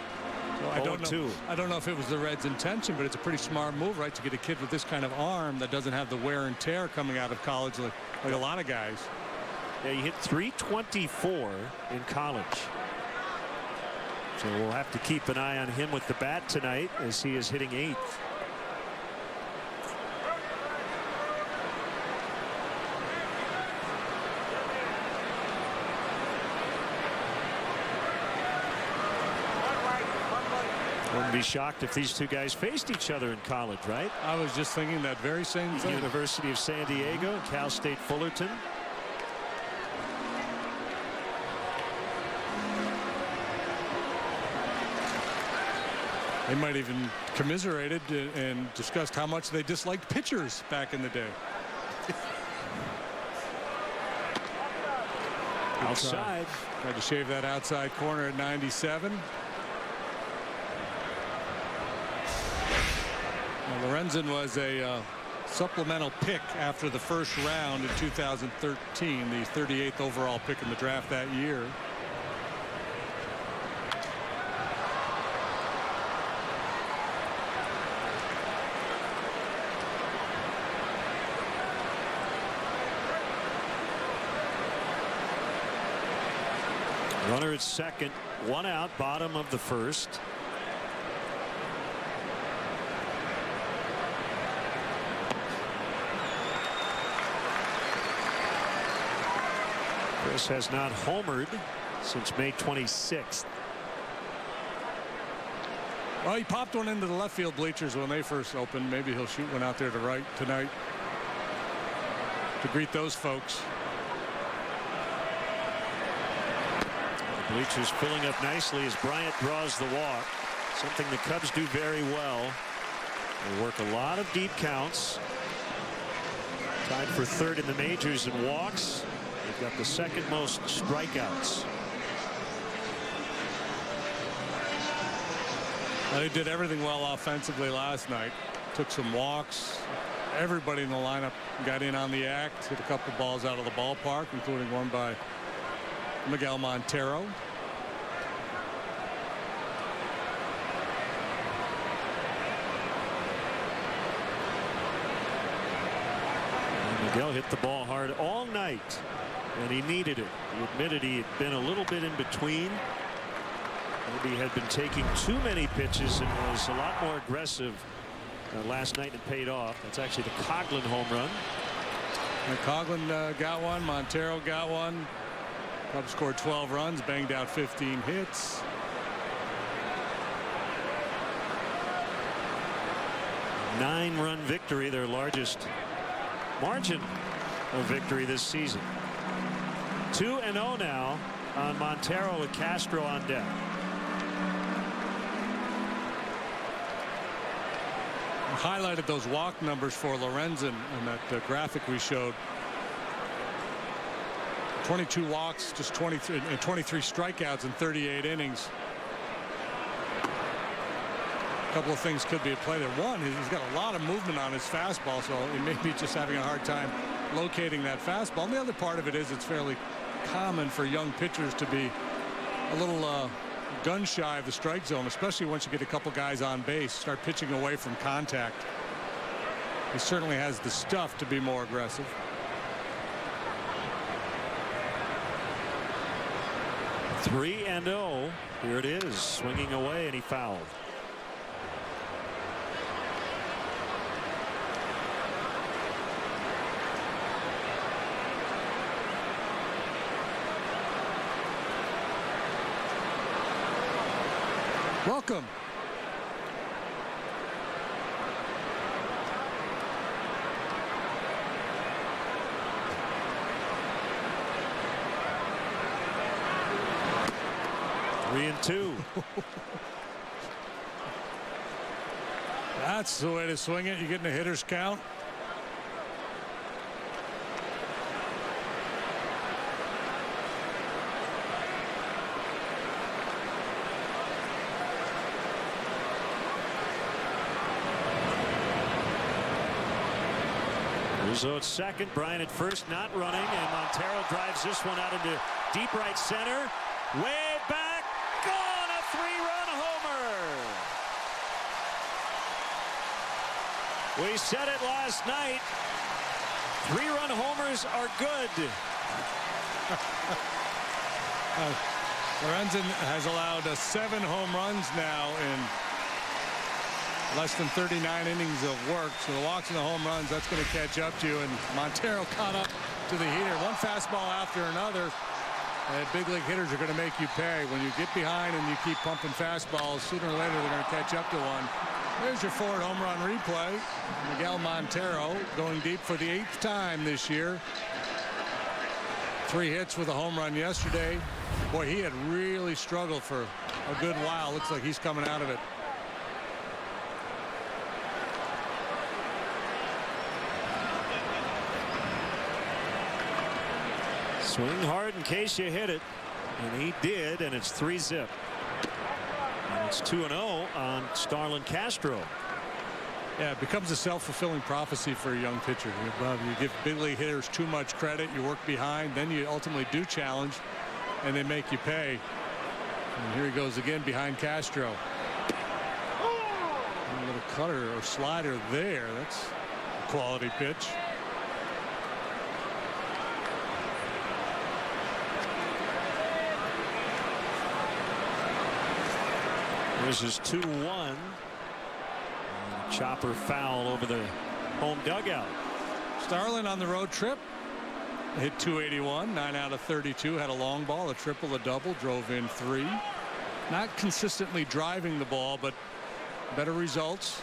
Well, I don't know if it was the Reds' intention, but it's a pretty smart move, right, to get a kid with this kind of arm that doesn't have the wear and tear coming out of college like a lot of guys. Yeah, he hit .324 in college. So we'll have to keep an eye on him with the bat tonight as he is hitting 8th. Wouldn't be shocked if these two guys faced each other in college, right? I was just thinking that very same thing. University of San Diego and Cal State Fullerton. They might even commiserated and discussed how much they disliked pitchers back in the day. Outside. Tried to shave that outside corner at 97. Well, Lorenzen was a supplemental pick after the first round in 2013, the 38th overall pick in the draft that year. Runner at second, 1 out, bottom of the first. Chris has not homered since May 26th. Well, he popped one into the left field bleachers when they first opened. Maybe he'll shoot one out there to right tonight to greet those folks. The bleachers filling up nicely as Bryant draws the walk. Something the Cubs do very well. They work a lot of deep counts. Tied for third in the majors in walks. They've got the second most strikeouts. They did everything well offensively last night. Took some walks. Everybody in the lineup got in on the act. Hit a couple balls out of the ballpark, including one by Miguel Montero. And Miguel hit the ball hard all night, and he needed it. He admitted he had been a little bit in between. Maybe he had been taking too many pitches and was a lot more aggressive last night and paid off. That's actually the Coughlin home run. And Coughlin got one. Montero got one. Cubs scored 12 runs, banged out 15 hits. Nine-run victory, their largest margin of victory this season. 2-0 now on Montero with Castro on deck. Highlighted those walk numbers for Lorenzen in that graphic we showed. 22 walks, just 23 strikeouts in 38 innings. A couple of things could be at play there. One, he's got a lot of movement on his fastball, so he may be just having a hard time locating that fastball. And the other part of it is it's fairly common for young pitchers to be a little gun shy of the strike zone, especially once you get a couple guys on base, start pitching away from contact. He certainly has the stuff to be more aggressive. Three and 0. Here it is, swinging away, and he fouled. Welcome. Three and 2. That's the way to swing it. You're getting a hitter's count. Rizzo at second, Bryant at first, not running, and Montero drives this one out into deep right center. Way back, gone, a 3-run homer. We said it last night. 3-run homers are good. Lorenzen has allowed 7 home runs now in less than 39 innings of work. So the walks and the home runs, that's going to catch up to you. And Montero caught up to the heater. One fastball after another. And big league hitters are going to make you pay. When you get behind and you keep pumping fastballs, sooner or later they're going to catch up to one. There's your forward home run replay. Miguel Montero going deep for the 8th time this year. 3 hits with a home run yesterday. Boy, he had really struggled for a good while. Looks like he's coming out of it. Swing hard in case you hit it, and he did, and it's 3-zip. And it's 2-0 on Starlin Castro. Yeah, it becomes a self-fulfilling prophecy for a young pitcher. You give big league hitters too much credit, you work behind, then you ultimately do challenge, and they make you pay. And here he goes again behind Castro. A little cutter or slider there. That's a quality pitch. This is 2-1. Chopper foul over the home dugout. Starlin on the road trip hit 281, 9 out of 32, had a long ball, a triple, a double, drove in 3. Not consistently driving the ball, but better results.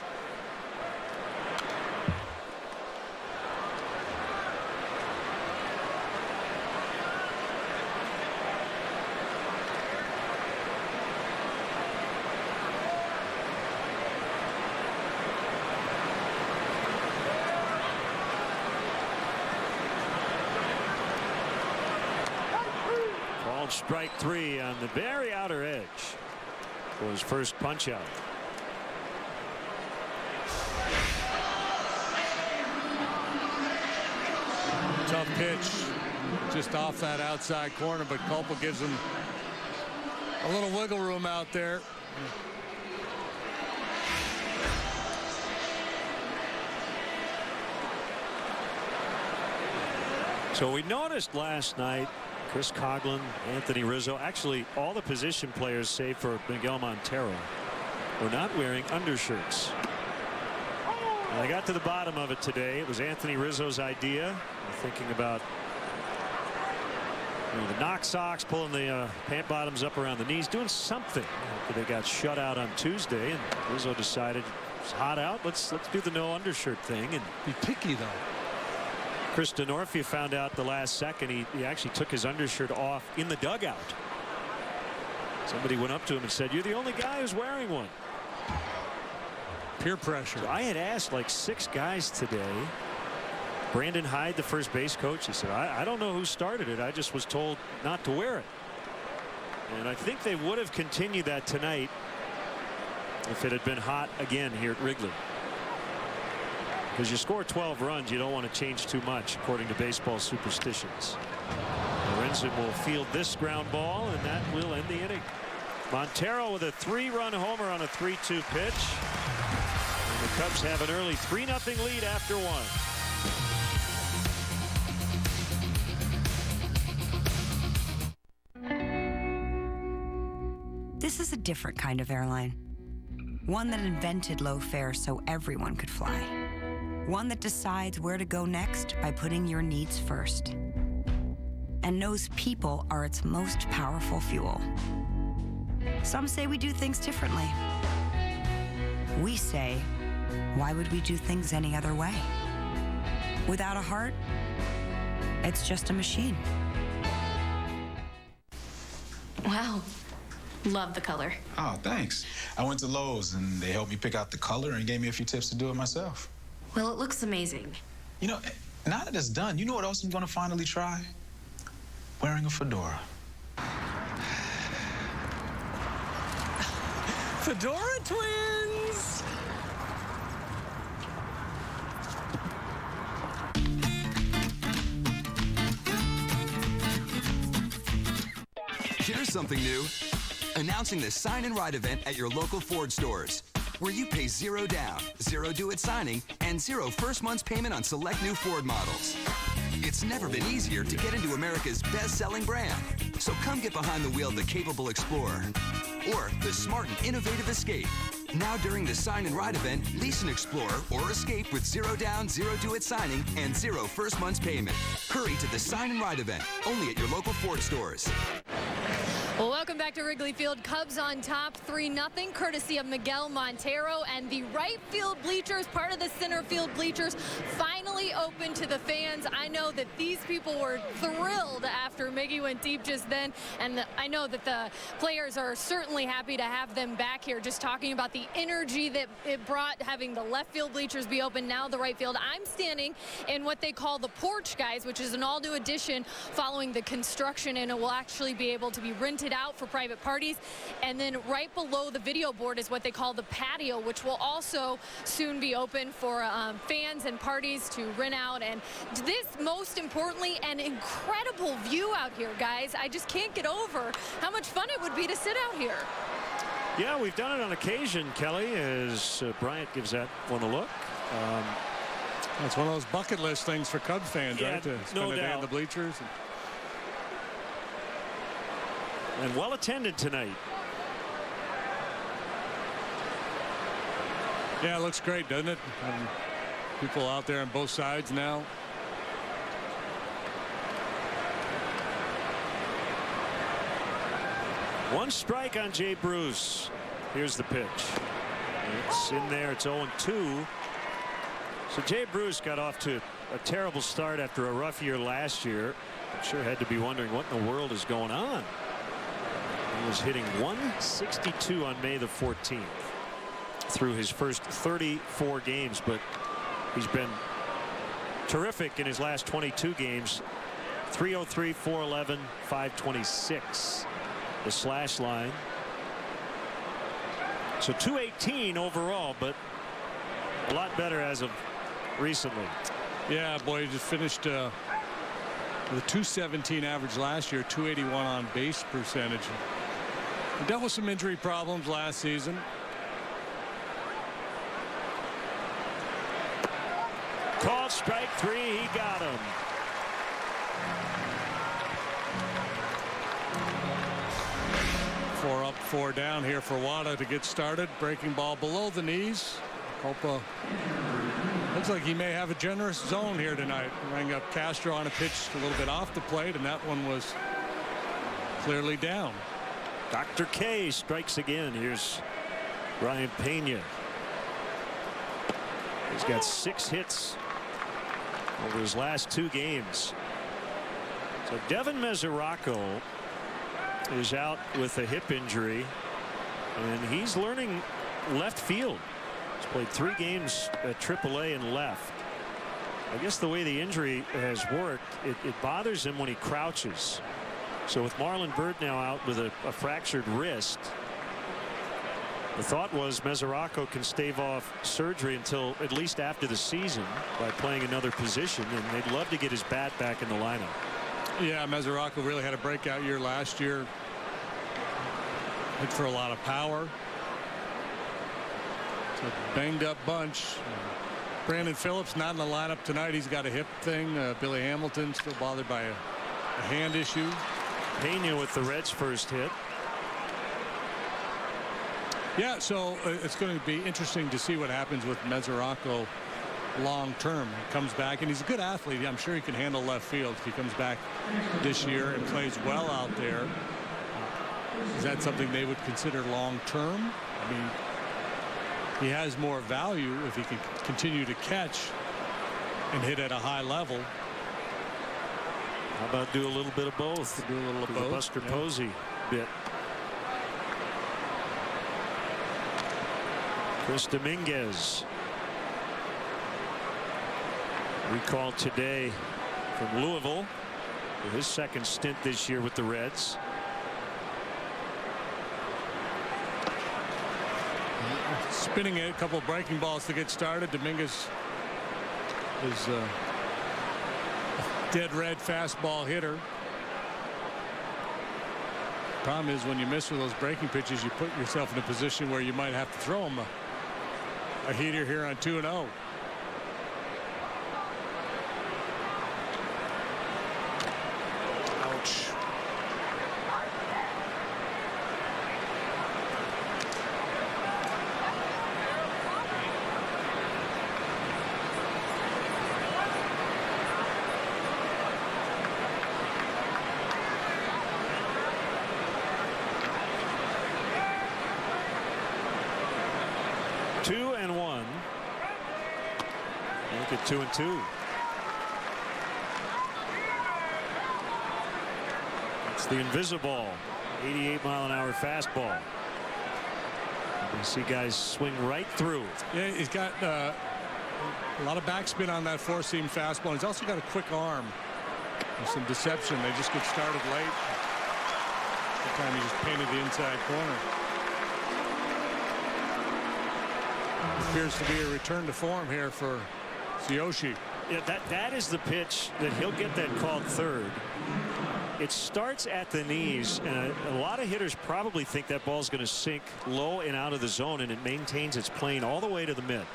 Strike 3 on the very outer edge for his first punch out. Tough pitch just off that outside corner, but Culpa gives him a little wiggle room out there. So we noticed last night Chris Coughlin, Anthony Rizzo, actually all the position players save for Miguel Montero were not wearing undershirts. And I got to the bottom of it today. It was Anthony Rizzo's idea. Thinking about the knock socks, pulling the pant bottoms up around the knees, doing something. After they got shut out on Tuesday, and Rizzo decided it's hot out. Let's do the no undershirt thing and be picky though. Chris DeNorfia found out the last second he actually took his undershirt off in the dugout. Somebody went up to him and said, "You're the only guy who's wearing one." Peer pressure. So I had asked like 6 guys today. Brandon Hyde, the first base coach, he said, I don't know who started it. I just was told not to wear it. And I think they would have continued that tonight if it had been hot again here at Wrigley. Because you score 12 runs, you don't want to change too much, according to baseball superstitions. Lorenzen will field this ground ball, and that will end the inning. Montero with a 3-run homer on a 3-2 pitch. And the Cubs have an early 3-0 lead after 1. This is a different kind of airline. One that invented low fares so everyone could fly. One that decides where to go next by putting your needs first. And knows people are its most powerful fuel. Some say we do things differently. We say, why would we do things any other way? Without a heart, it's just a machine. Wow. Love the color. Oh, thanks. I went to Lowe's and they helped me pick out the color and gave me a few tips to do it myself. Well, it looks amazing. You know, now that it's done, you know what else I'm gonna finally try? Wearing a fedora. Fedora twins! Here's something new. Announcing the Sign and Ride event at your local Ford stores, where you pay $0 down, $0 due at signing, and $0 first month's payment on select new Ford models. It's never been easier to get into America's best-selling brand. So come get behind the wheel of the capable Explorer or the smart and innovative Escape. Now during the Sign and Ride event, lease an Explorer or Escape with $0 down, $0 due at signing, and $0 first month's payment. Hurry to the Sign and Ride event, only at your local Ford stores. Well, welcome back to Wrigley Field. Cubs on top 3-0, courtesy of Miguel Montero, and the right field bleachers, part of the center field bleachers, finally open to the fans. I know that these people were thrilled after Miggy went deep just then, and I know that the players are certainly happy to have them back here. Just talking about the energy that it brought, having the left field bleachers be open, now the right field. I'm standing in what they call the porch, guys, which is an all-new addition following the construction, and it will actually be able to be rented out for private parties. And then right below the video board is what they call the patio, which will also soon be open for fans and parties to rent out. And this, most importantly, an incredible view out here, guys. I just can't get over how much fun it would be to sit out here. Yeah, we've done it on occasion, Kelly, as Bryant gives that one a look. It's one of those bucket list things for Cubs fans, yeah, right? To spend a day in the bleachers. And well attended tonight. Yeah, it looks great, doesn't it? People out there on both sides now. One strike on Jay Bruce. Here's the pitch. It's in there. It's 0-2. So Jay Bruce got off to a terrible start after a rough year last year. I'm sure had to be wondering what in the world is going on. He was hitting 162 on May the 14th through his first 34 games, but he's been terrific in his last 22 games. 303, 411, 526. The slash line. So 218 overall, but a lot better as of recently. Yeah, boy, he just finished with a 217 average last year, 281 on base percentage. He dealt with some injury problems last season. Called strike 3. He got him. Four up, 4 down here for Wada to get started. Breaking ball below the knees. Copa looks like he may have a generous zone here tonight. Rang up Castro on a pitch a little bit off the plate, and that one was clearly down. Dr. K strikes again. Here's Ryan Pena. He's got 6 hits over his last 2 games. So Devin Mesoraco is out with a hip injury, and he's learning left field. He's played 3 games at AAA and left. I guess the way the injury has worked, it bothers him when he crouches. So with Marlon Byrd now out with a fractured wrist, the thought was Mesoraco can stave off surgery until at least after the season by playing another position, and they'd love to get his bat back in the lineup. Yeah, Mesoraco really had a breakout year last year. Hit for a lot of power. It's a banged up bunch. Brandon Phillips not in the lineup tonight. He's got a hip thing. Billy Hamilton still bothered by a hand issue. Pena with the Reds' first hit. Yeah, so it's going to be interesting to see what happens with Mesoraco long term. He comes back, and he's a good athlete. I'm sure he can handle left field if he comes back this year and plays well out there. Is that something they would consider long term? I mean, he has more value if he can continue to catch and hit at a high level. How about do a little bit of both? Do a little of both. The Buster Posey bit. Chris Dominguez recalled today from Louisville for his second stint this year with the Reds. Spinning a couple of breaking balls to get started. Dominguez is a dead red fastball hitter. Problem is when you miss with those breaking pitches, you put yourself in a position where you might have to throw him a heater here on 2-0. Ouch. Two and one. Look at 2-2. It's the invisible 88-mile-an-hour fastball. You see guys swing right through. Yeah, he's got a lot of backspin on that four-seam fastball. He's also got a quick arm. There's some deception. They just get started late. That time he just painted the inside corner. Appears to be a return to form here for Tsuyoshi. Yeah, that is the pitch that he'll get that called third. It starts at the knees, and a lot of hitters probably think that ball's going to sink low and out of the zone, and it maintains its plane all the way to the mid.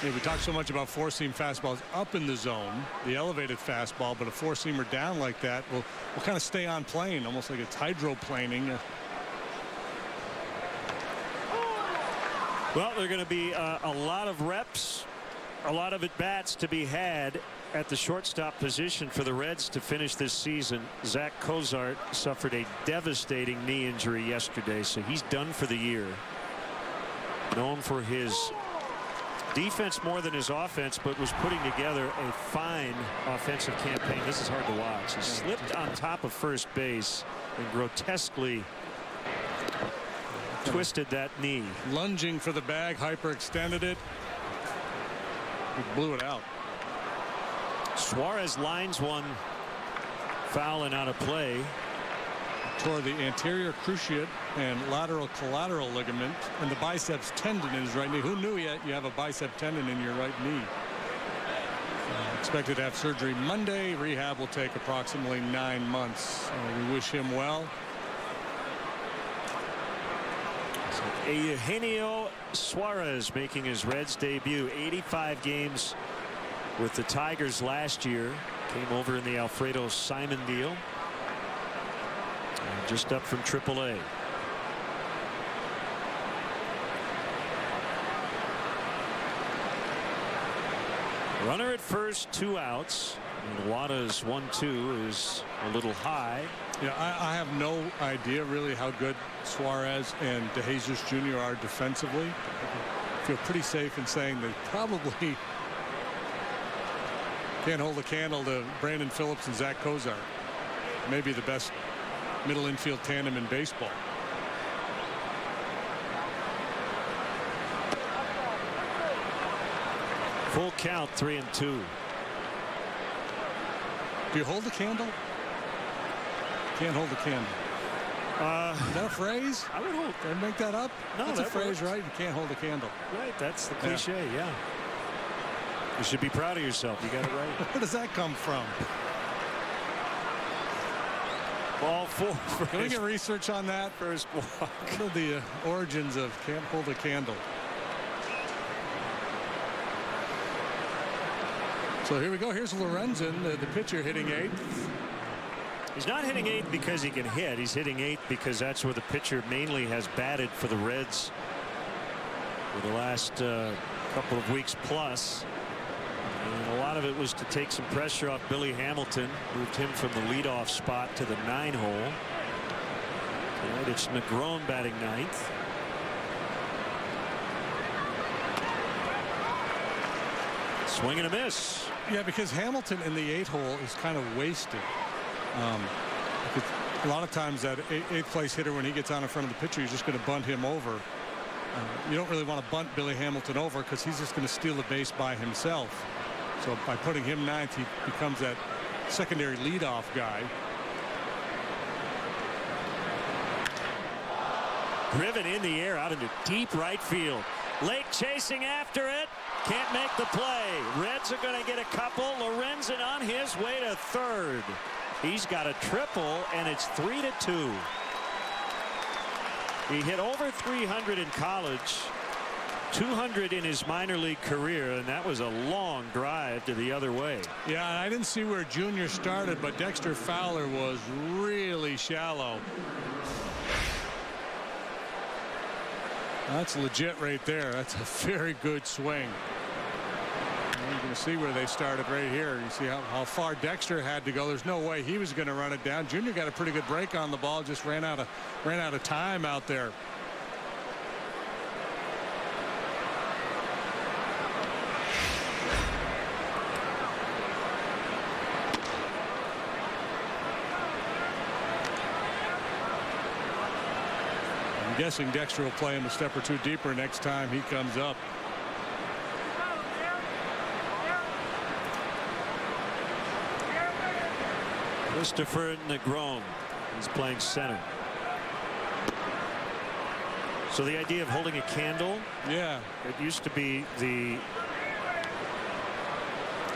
Yeah, we talked so much about four-seam fastballs up in the zone, the elevated fastball, but a four-seamer down like that will kind of stay on plane, almost like it's hydroplaning. Well, there are going to be a lot of reps, a lot of at-bats to be had at the shortstop position for the Reds to finish this season. Zach Cozart suffered a devastating knee injury yesterday, so he's done for the year. Known for his defense more than his offense, but was putting together a fine offensive campaign. This is hard to watch. He slipped on top of first base and grotesquely twisted that knee. Lunging for the bag, hyperextended it. He blew it out. Suarez lines one foul and out of play. Tore the anterior cruciate and lateral collateral ligament and the biceps tendon in his right knee. Who knew yet you have a bicep tendon in your right knee? Expected to have surgery Monday. Rehab will take approximately 9 months. We wish him well. Eugenio Suarez making his Reds debut. 85 games with the Tigers last year. Came over in the Alfredo Simon deal. And just up from AAA. Runner at first, 2 outs. And Wada's 1-2 is a little high. Yeah, I have no idea really how good Suarez and DeJesus Jr. are defensively. I feel pretty safe in saying they probably can't hold a candle to Brandon Phillips and Zach Cozart. Maybe the best middle infield tandem in baseball. Full count, 3-2. Do you hold the candle? Can't hold the candle. Is that a phrase? I would hold. Did I make that up? No, that's a phrase, works. right? You can't hold a candle. Right, that's the cliche, yeah. You should be proud of yourself. You got it right. Where does that come from? Ball 4. Can we get research on that? First walk. What are the origins of can't hold a candle? So here we go. Here's Lorenzen, the pitcher, hitting 8th. He's not hitting 8th because he can hit. He's hitting 8th because that's where the pitcher mainly has batted for the Reds for the last couple of weeks plus. And a lot of it was to take some pressure off Billy Hamilton. Moved him from the leadoff spot to the 9-hole. Tonight it's Negron batting 9th. Swing and a miss. Yeah, because Hamilton in the 8-hole is kind of wasted. A lot of times that 8th place hitter, when he gets on in front of the pitcher, you're just going to bunt him over. You don't really want to bunt Billy Hamilton over because he's just going to steal the base by himself. So by putting him 9th, he becomes that secondary leadoff guy. Driven in the air out into deep right field. Lake chasing after it. Can't make the play. Reds are going to get a couple. Lorenzen on his way to third. He's got a triple, and it's 3-2. He hit over 300 in college, 200 in his minor league career, and that was a long drive to the other way. Yeah, and I didn't see where Junior started, but Dexter Fowler was really shallow. That's legit right there. That's a very good swing. And you can see where they started right here. You see how far Dexter had to go. There's no way he was going to run it down. Junior got a pretty good break on the ball. Just ran out of time out there. I'm guessing Dexter will play him a step or two deeper next time he comes up. Christopher Negron is playing center. So the idea of holding a candle, yeah, it used to be the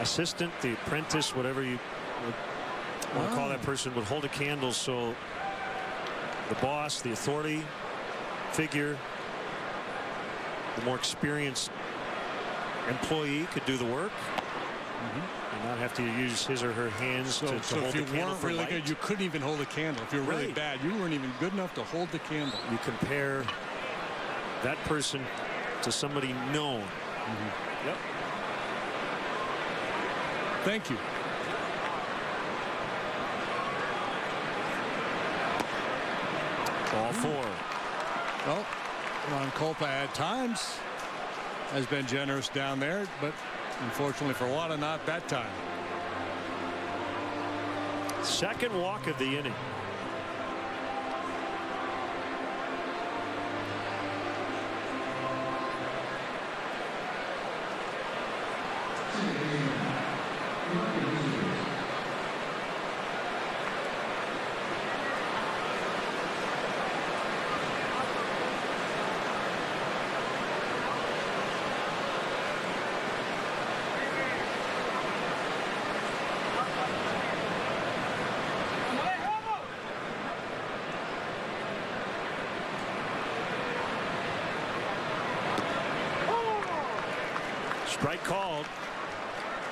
assistant, the apprentice, whatever you want to call that person, would hold a candle so the boss, the authority figure, the more experienced employee could do the work. And not have to use his or her hands to hold the candle. If you weren't really good, you couldn't even hold a candle. If you were really bad, you weren't even good enough to hold the candle. You compare that person to somebody known. Yep. Thank you. Ball 4. Well, Ron Kolpa at times has been generous down there, but unfortunately for Wada, not that time. Second walk of the inning. Strike called.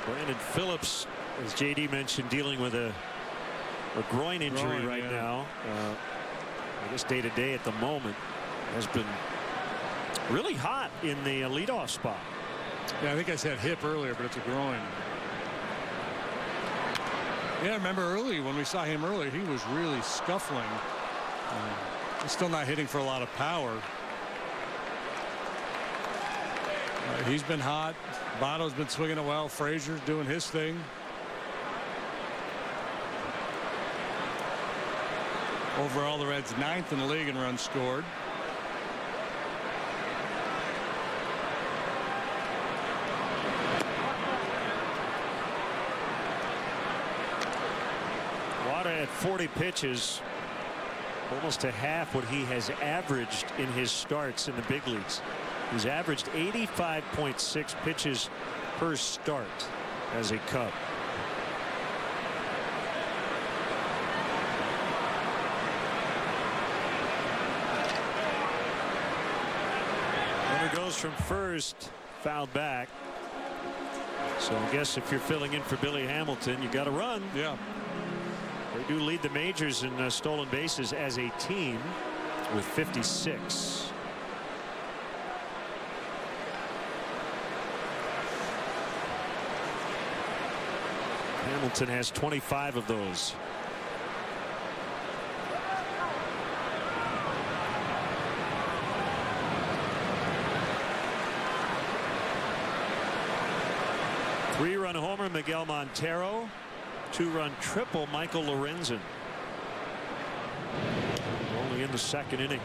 Brandon Phillips, as JD mentioned, dealing with a groin injury right now. I guess day to day at the moment has been really hot in the leadoff spot. Yeah, I think I said hip earlier, but it's a groin. Yeah, I remember early when we saw him earlier, he was really scuffling. He's still not hitting for a lot of power. He's been hot. Votto's been swinging it well. Frazier's doing his thing. Overall, the Reds 9th in the league in runs scored. Wada at 40 pitches, almost to half what he has averaged in his starts in the big leagues. He's averaged 85.6 pitches per start as a Cub. Runner goes from first, fouled back. So I guess if you're filling in for Billy Hamilton, you got to run. Yeah. They do lead the majors in stolen bases as a team with 56. Hamilton has 25 of those. Three-run homer Miguel Montero. Two-run triple Michael Lorenzen. Only in the second inning.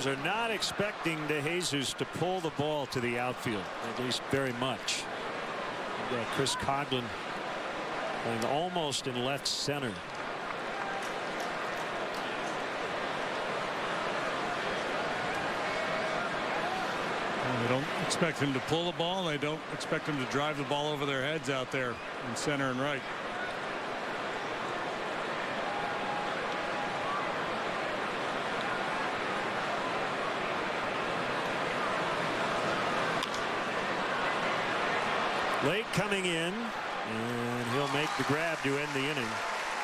Are not expecting De Jesus to pull the ball to the outfield, at least very much. We've got Chris Coghlan playing almost in left center. They don't expect him to pull the ball. They don't expect him to drive the ball over their heads out there in center and right. Late coming in, and he'll make the grab to end the inning.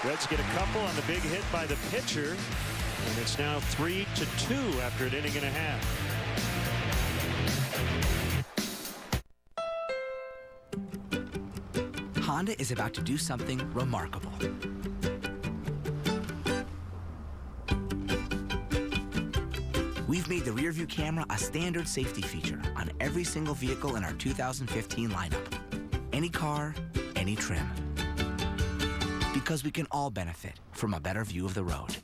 Reds get a couple on the big hit by the pitcher, and it's now 3-2 after an inning and a half. Honda is about to do something remarkable. We've made the rear view camera a standard safety feature on every single vehicle in our 2015 lineup. Any car, any trim. Because we can all benefit from a better view of the road.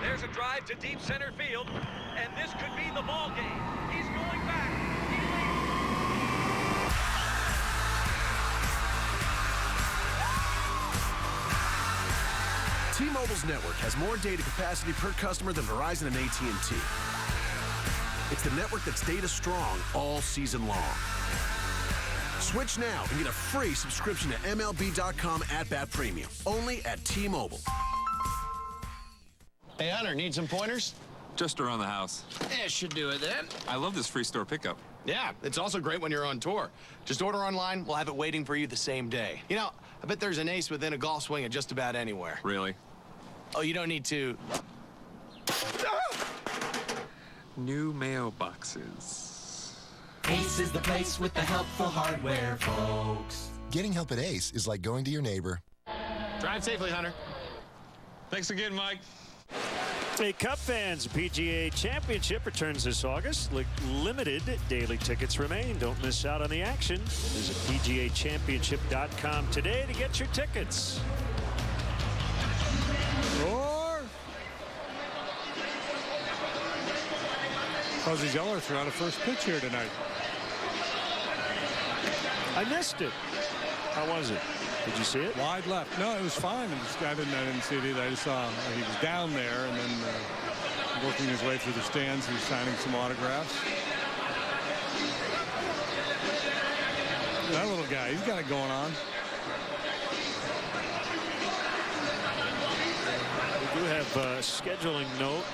There's a drive to deep center field, and this could be the ball game. He's going back. T-Mobile's network has more data capacity per customer than Verizon and AT&T. It's the network that's data strong all season long. Switch now and get a free subscription to MLB.com at-bat premium. Only at T-Mobile. Hey, Hunter, need some pointers? Just around the house. Yeah, should do it then. I love this free store pickup. Yeah, it's also great when you're on tour. Just order online, we'll have it waiting for you the same day. You know, I bet there's an Ace within a golf swing of just about anywhere. Really? Oh, you don't need to... New mailboxes. Ace is the place with the helpful hardware, folks. Getting help at Ace is like going to your neighbor. Drive safely, Hunter. Thanks again, Mike. Hey, Cup fans, PGA Championship returns this August. Limited daily tickets remain. Don't miss out on the action. Visit PGAchampionship.com today to get your tickets. Or Fuzzy Zeller threw out a first pitch here tonight. I missed it. How was it? Did you see it? Wide left. No, it was fine. I didn't see it either. I just saw he was down there and then working his way through the stands. He was signing some autographs. That little guy, he's got it going on. We do have a scheduling note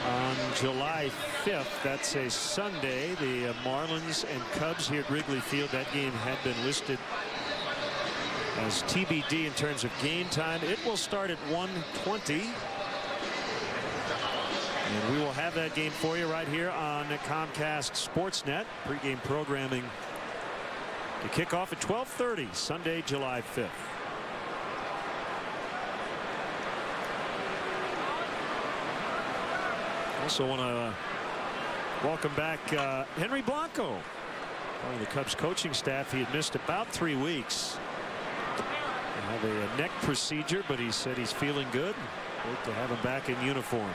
on July 5th. That's a Sunday. The Marlins and Cubs here at Wrigley Field. That game had been listed as TBD in terms of game time. It will start at 1:20. And we will have that game for you right here on Comcast Sportsnet. Pre-game programming to kick off at 12:30 Sunday, July 5th. Also want to welcome back Henry Blanco, one of the Cubs coaching staff. He had missed about 3 weeks. He had a neck procedure, but he said he's feeling good. Great to have him back in uniform.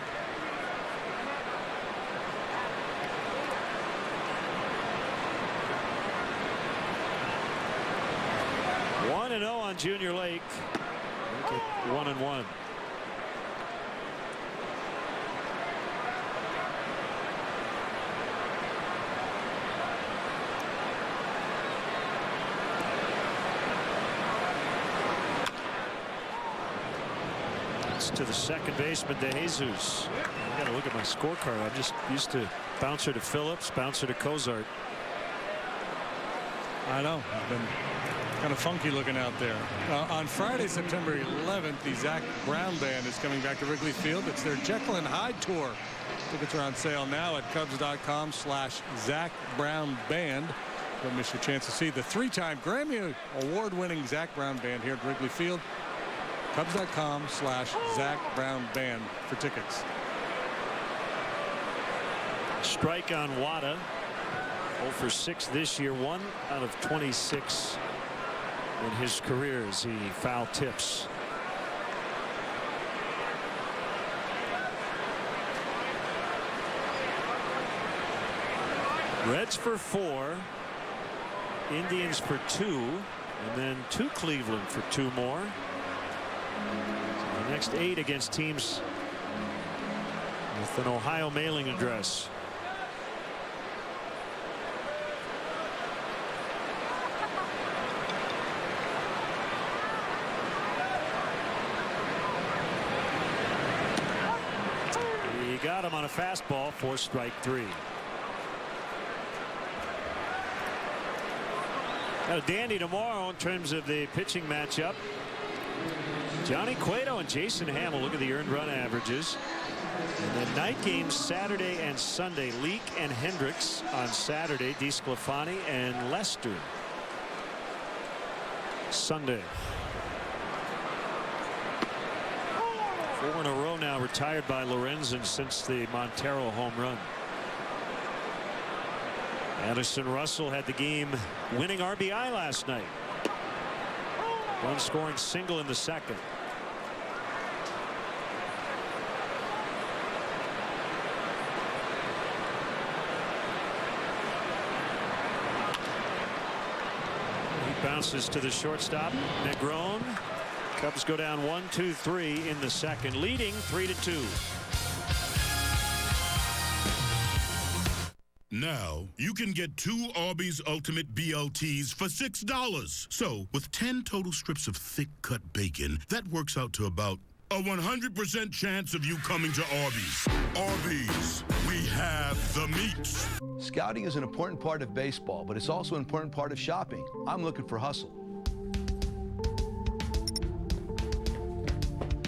One 1-0 on Junior Lake. Make it 1-1. To the second baseman, De Jesus. I got to look at my scorecard. I'm just used to bouncer to Phillips, bouncer to Cozart. I know. It's been kind of funky looking out there. On Friday, September 11th, the Zach Brown Band is coming back to Wrigley Field. It's their Jekyll and Hyde tour. Tickets are on sale now at Cubs.com/Zach Brown Band. Don't miss your chance to see the 3-time Grammy Award-winning Zach Brown Band here at Wrigley Field. Cubs.com/Zach Brown Band for tickets. Strike on Wada. 0 for 6 this year. 1 out of 26 in his career as he foul tips. Reds for 4. Indians for 2. And then 2 Cleveland for 2 more. The next 8 against teams with an Ohio mailing address. He got him on a fastball for strike 3. Got a dandy tomorrow in terms of the pitching matchup. Johnny Cueto and Jason Hamill. Look at the earned run averages. And the night games Saturday and Sunday. Leake and Hendricks on Saturday. DeSclafani and Lester Sunday. 4 in a row now retired by Lorenzen since the Montero home run. Addison Russell had the game winning RBI last night. One scoring single in the second. He bounces to the shortstop. Negron. Cubs go down 1-2-3 in the second, leading 3-2. Now, you can get 2 Arby's Ultimate BLTs for $6. So, with 10 total strips of thick-cut bacon, that works out to about a 100% chance of you coming to Arby's. Arby's, we have the meats. Scouting is an important part of baseball, but it's also an important part of shopping. I'm looking for hustle.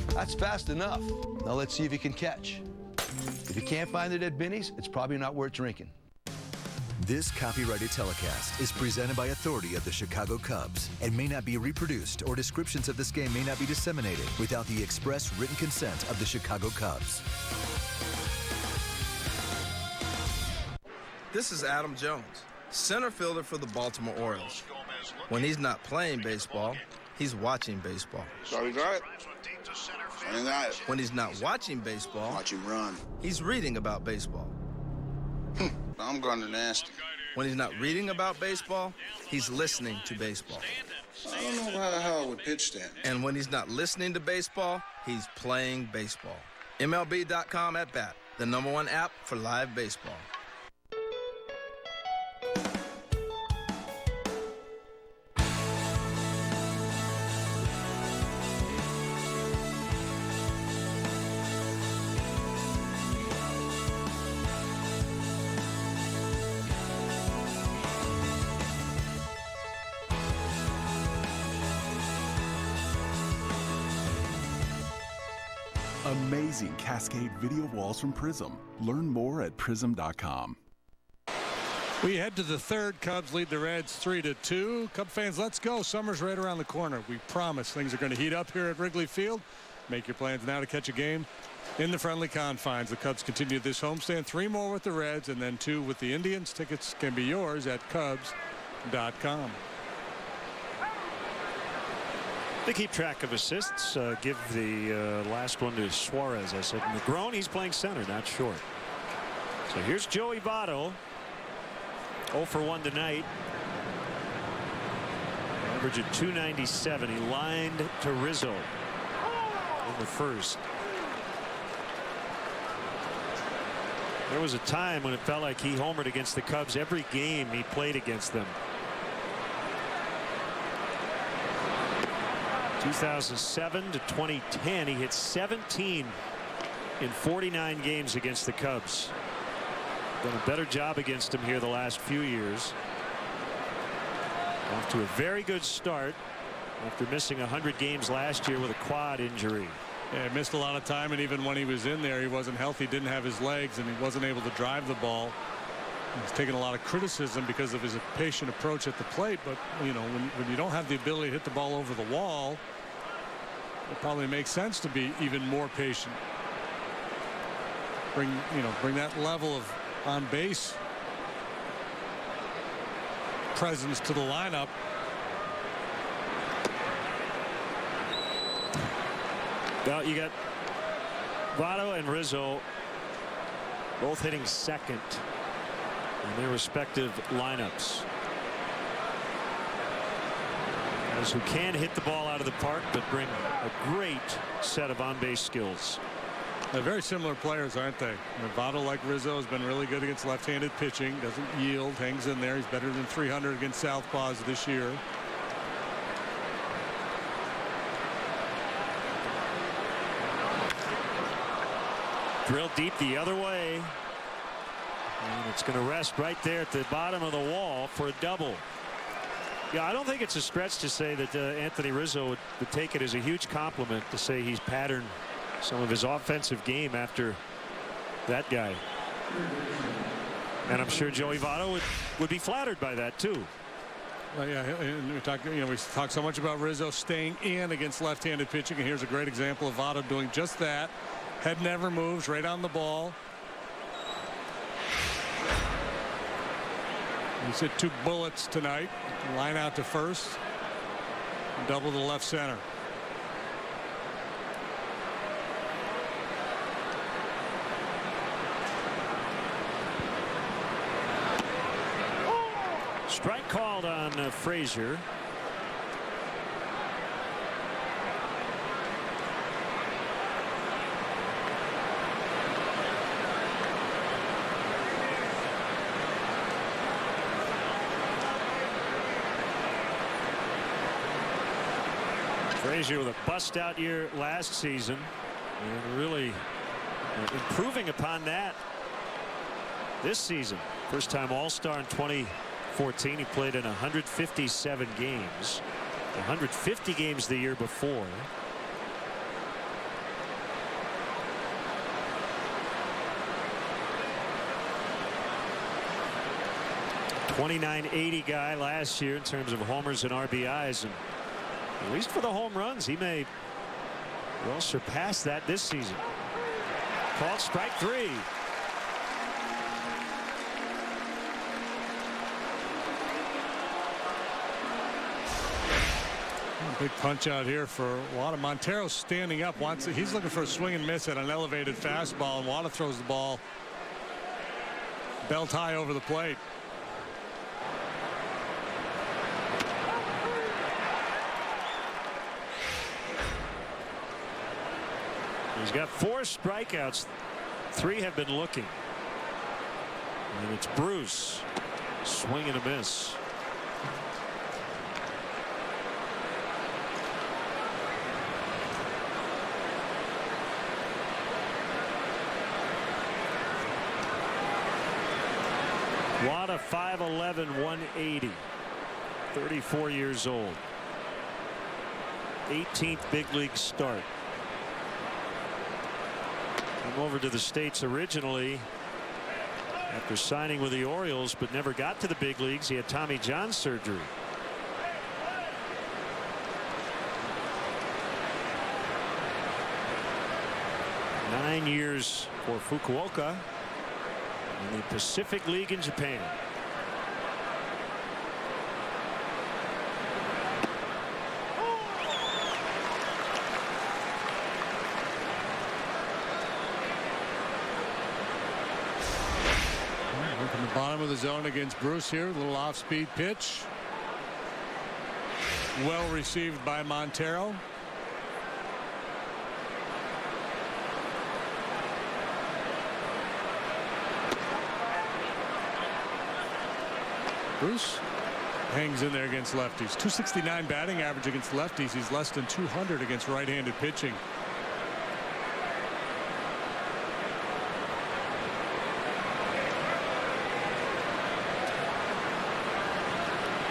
That's fast enough. Now let's see if you can catch. If you can't find it at Binny's, it's probably not worth drinking. This copyrighted telecast is presented by authority of the Chicago Cubs and may not be reproduced, or descriptions of this game may not be disseminated without the express written consent of the Chicago Cubs. This is Adam Jones, center fielder for the Baltimore Orioles. When he's not playing baseball, he's watching baseball. Sorry, right. When he's not watching baseball, watch him run. He's reading about baseball. I'm going to nasty. When he's not reading about baseball, he's listening to baseball. I don't know how I would pitch that. And when he's not listening to baseball, he's playing baseball. MLB.com at bat, the #1 app for live baseball. Amazing Cascade video walls from Prism. Learn more at prism.com. We head to the third. Cubs lead the Reds 3-2. Cub fans, let's go. Summer's right around the corner. We promise things are going to heat up here at Wrigley Field. Make your plans now to catch a game in the friendly confines. The Cubs continue this homestand. 3 more with the Reds and then 2 with the Indians. Tickets can be yours at Cubs.com. They keep track of assists. Give the last one to Suarez. I said McGrone, he's playing center, not short. So here's Joey Votto. 0 for 1 tonight. Average of .297. He lined to Rizzo in the first. There was a time when it felt like he homered against the Cubs every game he played against them. 2007 to 2010, he hit 17 in 49 games against the Cubs. Done a better job against him here the last few years. Off to a very good start after missing 100 games last year with a quad injury. Yeah, missed a lot of time, and even when he was in there, he wasn't healthy, didn't have his legs, and he wasn't able to drive the ball. He's taken a lot of criticism because of his patient approach at the plate, but you know, when you don't have the ability to hit the ball over the wall, it probably makes sense to be even more patient. Bring that level of on base presence to the lineup. Well, you got Votto and Rizzo both hitting second in their respective lineups. Guys who can hit the ball out of the park but bring a great set of on-base skills. They're very similar players, aren't they? Votto, like Rizzo, has been really good against left-handed pitching. Doesn't yield, hangs in there. He's better than 300 against southpaws this year. Drilled deep the other way. And it's going to rest right there at the bottom of the wall for a double. Yeah, I don't think it's a stretch to say that Anthony Rizzo would take it as a huge compliment to say he's patterned some of his offensive game after that guy. And I'm sure Joey Votto would be flattered by that too. Well, yeah, and we talk so much about Rizzo staying in against left-handed pitching, and here's a great example of Votto doing just that. Head never moves, right on the ball. He's hit 2 bullets tonight. Line out to first, double to left center. Strike called on Frazier. Frazier with a bust-out year last season, and really improving upon that this season. First-time All-Star in 2014. He played in 157 games. 150 games the year before. .2980 guy last year in terms of homers and RBIs, and at least for the home runs, he may well surpass that this season. Called strike 3. Big punch out here for Wada. Montero standing up. He's looking for a swing and miss at an elevated fastball, and Wada throws the ball belt high over the plate. He's got 4 strikeouts. 3 have been looking. And it's Bruce. Swing and a miss. Wada 5'11", 180. 34 years old. 18th big league start. Came over to the States originally after signing with the Orioles, but never got to the big leagues. He had Tommy John surgery. Nine years for Fukuoka in the Pacific League in Japan. From the bottom of the zone against Bruce here. A little off-speed pitch. Well received by Montero. Bruce hangs in there against lefties. 269 batting average against lefties. He's less than 200 against right-handed pitching.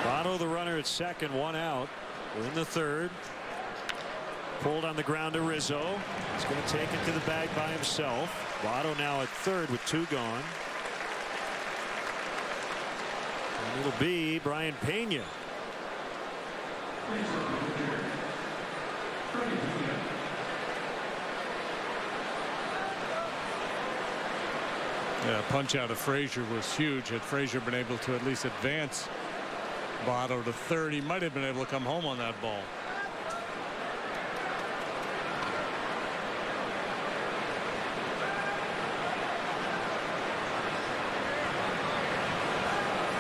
Votto the runner at second, 1 out. We're in the third. Pulled on the ground to Rizzo. He's going to take it to the bag by himself. Votto now at third with 2 gone. And it'll be Brian Pena. Yeah, punch out of Frazier was huge. Had Frazier been able to at least advance Votto to third, he might have been able to come home on that ball.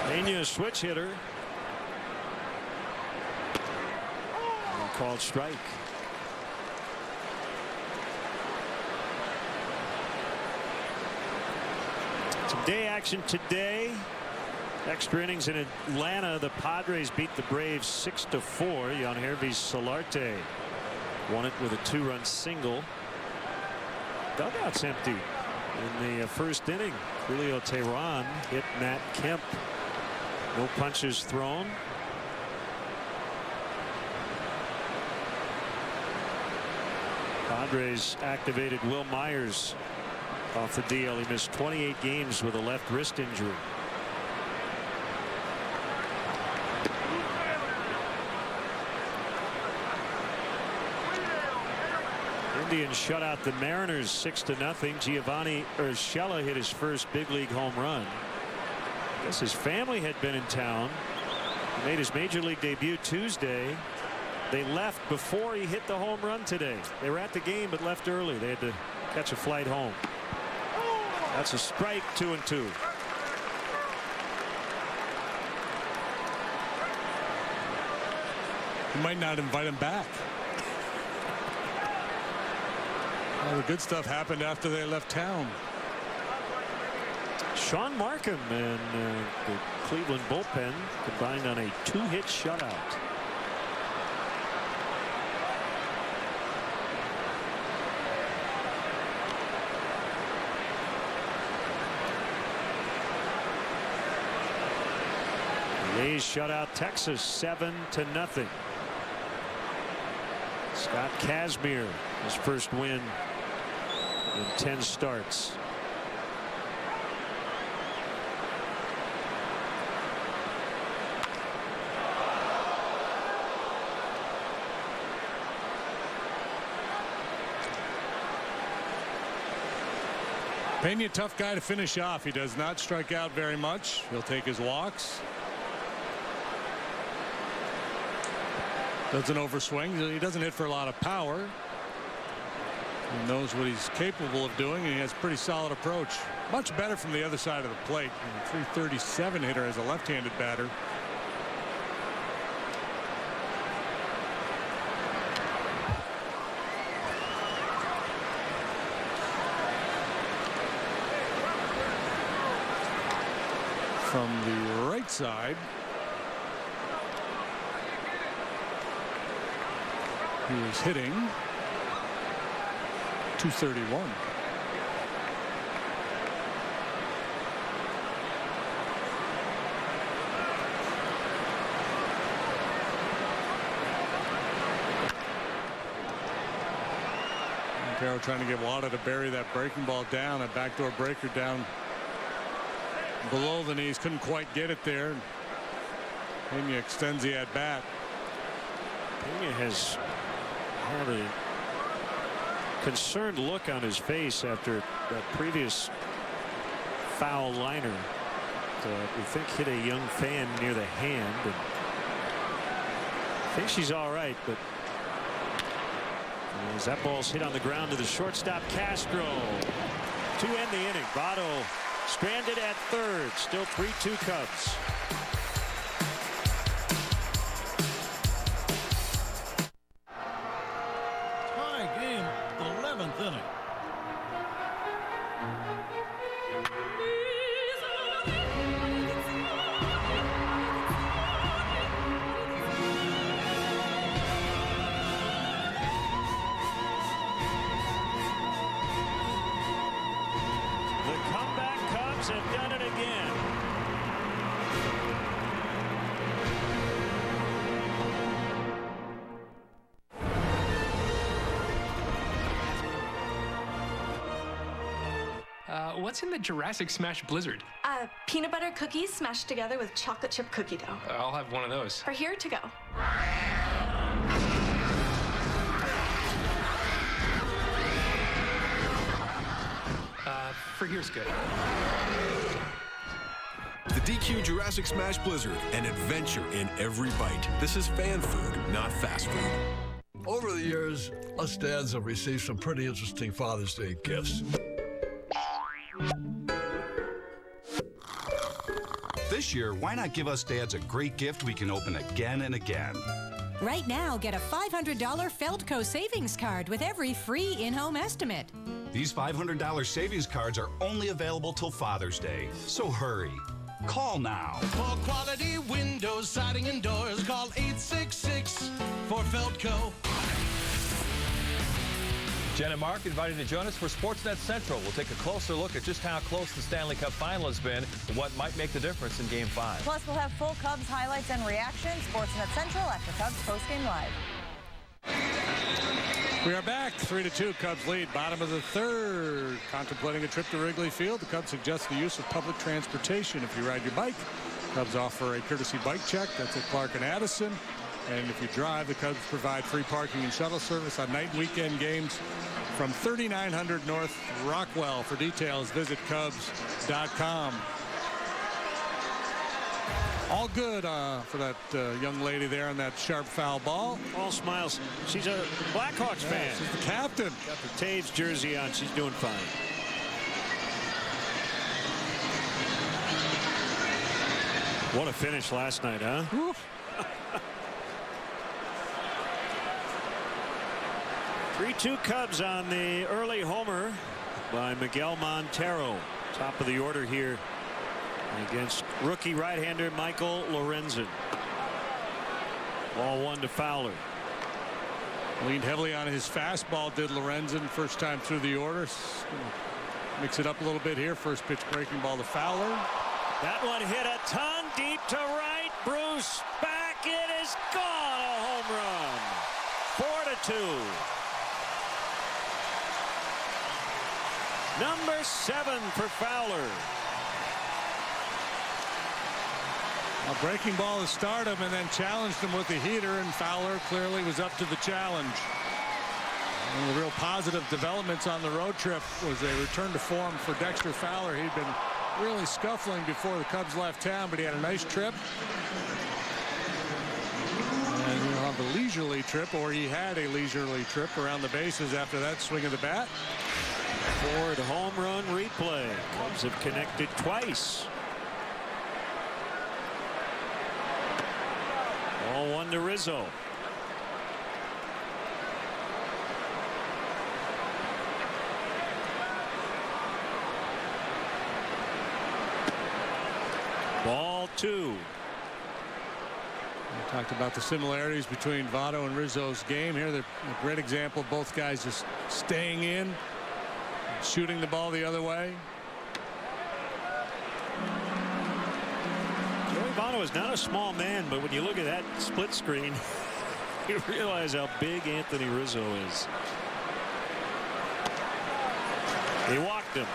Pena, switch hitter. And called strike. Some day action today. Extra innings in Atlanta. The Padres beat the Braves 6-4. Yangervis Solarte won it with a 2-run single. Dugout's empty in the first inning. Julio Teheran hit Matt Kemp. No punches thrown. Padres activated Will Myers off the DL. He missed 28 games with a left wrist injury. Indians shut out the Mariners 6-0. Giovanni Urshela hit his first big league home run. I guess his family had been in town. He made his major league debut Tuesday. They left before he hit the home run today. They were at the game but left early. They had to catch a flight home. That's a strike, 2-2. You might not invite him back. All the good stuff happened after they left town. Sean Markham and the Cleveland bullpen combined on a 2-hit shutout. A's shut out Texas 7-0. Scott Kazmir, his first win in 10 starts. Pena, tough guy to finish off. He does not strike out very much. He'll take his walks. Doesn't overswing. He doesn't hit for a lot of power. He knows what he's capable of doing, and he has a pretty solid approach. Much better from the other side of the plate. A 337 hitter as a left-handed batter. From the right side, he is hitting .231. Montero trying to get Wada to bury that breaking ball down, a backdoor breaker down below the knees, couldn't quite get it there. Pena extends the at bat. Pena has had a concerned look on his face after that previous foul liner that we think hit a young fan near the hand. And I think she's all right, but as that ball's hit on the ground to the shortstop Castro to end the inning. Votto stranded at third. Still 3-2 Cubs. Tie game, 11th inning. Have done it again. What's in the Jurassic Smash Blizzard? Peanut butter cookies smashed together with chocolate chip cookie dough. I'll have one of those. For here to go. For here's good. The DQ Jurassic Smash Blizzard, an adventure in every bite. This is fan food, not fast food. Over the years, us dads have received some pretty interesting Father's Day gifts. This year, why not give us dads a great gift we can open again and again? Right now, get a $500 Feldco savings card with every free in-home estimate. These $500 savings cards are only available till Father's Day, so hurry. Call now. For quality windows, siding, and doors, call 866 for Feldco. Jen and Mark invited to join us for Sportsnet Central. We'll take a closer look at just how close the Stanley Cup final has been and what might make the difference in Game 5. Plus, we'll have full Cubs highlights and reactions. Sportsnet Central after Cubs postgame live. We are back. 3-2 Cubs lead. Bottom of the third. Contemplating a trip to Wrigley Field. The Cubs suggest the use of public transportation if you ride your bike. Cubs offer a courtesy bike check. That's at Clark and Addison. And if you drive, the Cubs provide free parking and shuttle service on night and weekend games from 3900 North Rockwell. For details, visit Cubs.com. All good for that young lady there on that sharp foul ball. All smiles. She's a Blackhawks fan. She's the captain. Got the Taves jersey on. She's doing fine. What a finish last night, huh? 3-2 Cubs on the early homer by Miguel Montero. Top of the order here against rookie right-hander Michael Lorenzen. Ball one to Fowler. Leaned heavily on his fastball, did Lorenzen, first time through the order. Mix it up a little bit here. First pitch breaking ball to Fowler. That one hit a ton deep to right. loose. Back. It is gone. A home run. 4-2. Number 7 for Fowler. A breaking ball to start him and then challenged him with the heater, and Fowler clearly was up to the challenge. One of the real positive developments on the road trip was a return to form for Dexter Fowler. He'd been really scuffling before the Cubs left town, but he had a nice trip. And he'll have a leisurely trip, or he had a leisurely trip around the bases after that swing of the bat. Ford home run replay. Cubs have connected twice. All 1 to Rizzo. Ball 2. We talked about the similarities between Votto and Rizzo's game here. They're a great example of both guys just staying in, shooting the ball the other way. Joey Votto is not a small man, but when you look at that split screen, you realize how big Anthony Rizzo is. He walked him.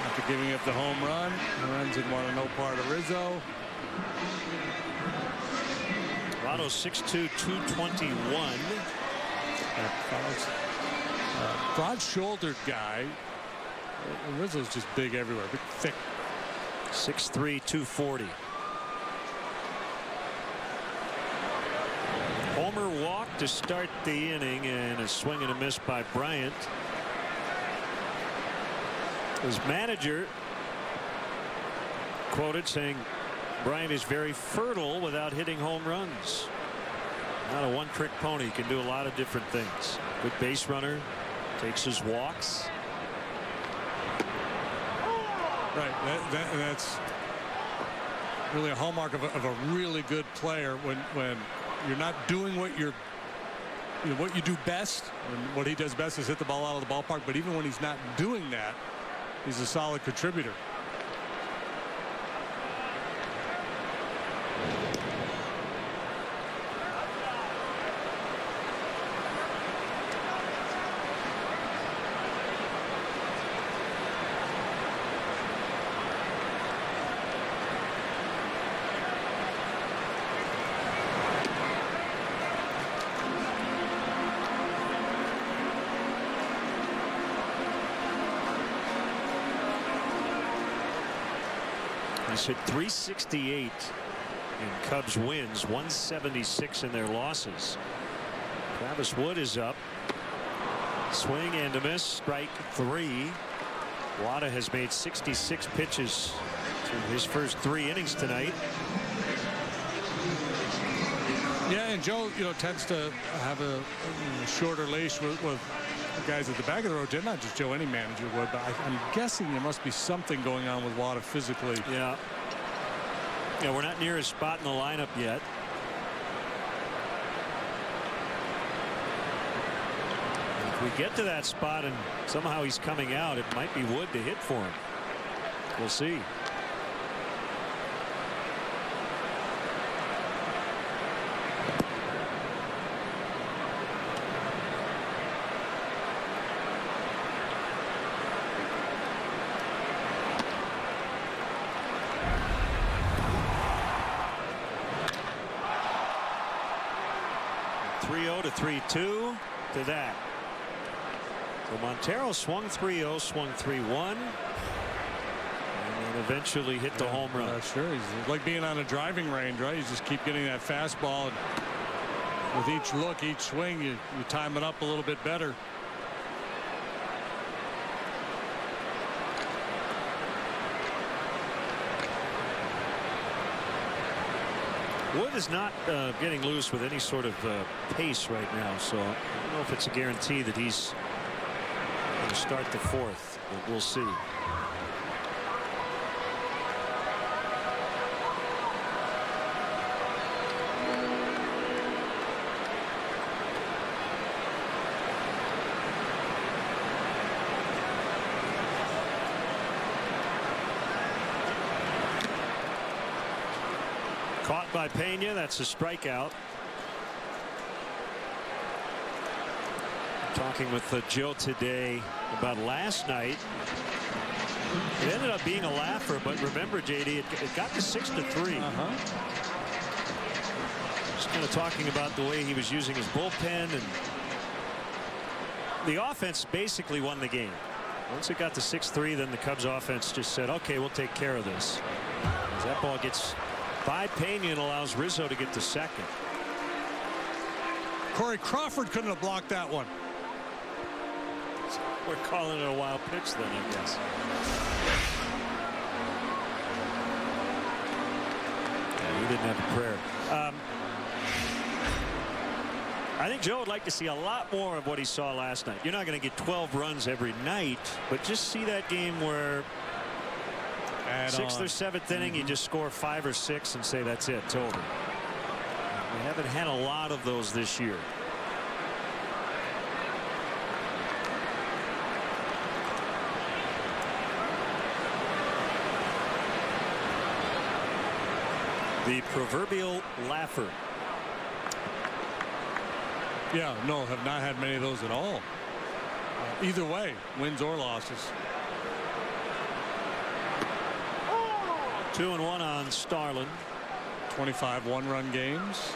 After giving up the home run, Lorenz didn't want no part of Rizzo. Votto 6'2", 221. Broad-shouldered guy. Rizzo's just big everywhere, big, thick. 6'3", 240. Homer walked to start the inning, and a swing and a miss by Bryant. His manager quoted saying Bryant is very fertile without hitting home runs. Not a one-trick pony. Can do a lot of different things. Good base runner. Takes his walks. Right. That's really a hallmark of a really good player when you're not doing what what you do best. And what he does best is hit the ball out of the ballpark. But even when he's not doing that, he's a solid contributor. He's hit .368 in Cubs wins, 176 in their losses. Travis Wood is up. Swing and a miss. Strike 3. Wada has made 66 pitches through his first 3 innings tonight. Yeah, and Joe, tends to have a shorter leash with the guys at the back of the road. Not just Joe, any manager would, but I'm guessing there must be something going on with Wada physically. Yeah. Yeah, we're not near his spot in the lineup yet. If we get to that spot and somehow he's coming out, it might be Wood to hit for him. We'll see. To 3-2 to that. So Montero swung 3-0, swung 3-1, and then eventually hit the home run. Sure, he's like being on a driving range, right? You just keep getting that fastball, and with each look, each swing, you time it up a little bit better. Wood is not getting loose with any sort of pace right now, so I don't know if it's a guarantee that he's going to start the 4th, but we'll see. Caught by Pena. That's a strikeout. Talking with Joe today about last night. It ended up being a laugher, but remember, JD, it got to 6-3. Just kind of talking about the way he was using his bullpen, and the offense basically won the game. Once it got to 6-3, then the Cubs offense just said, okay, we'll take care of this. As that ball gets by Pena and allows Rizzo to get to second. Corey Crawford couldn't have blocked that one. We're calling it a wild pitch then, I guess. Yeah, he didn't have a prayer. I think Joe would like to see a lot more of what he saw last night. You're not going to get 12 runs every night, but just see that game where sixth or seventh inning, you just score 5 or 6 and say that's it, it's over. We haven't had a lot of those this year. The proverbial laugher. Yeah, no, have not had many of those at all. Either way, wins or losses. 2-1 on Starlin. 25 one-run games.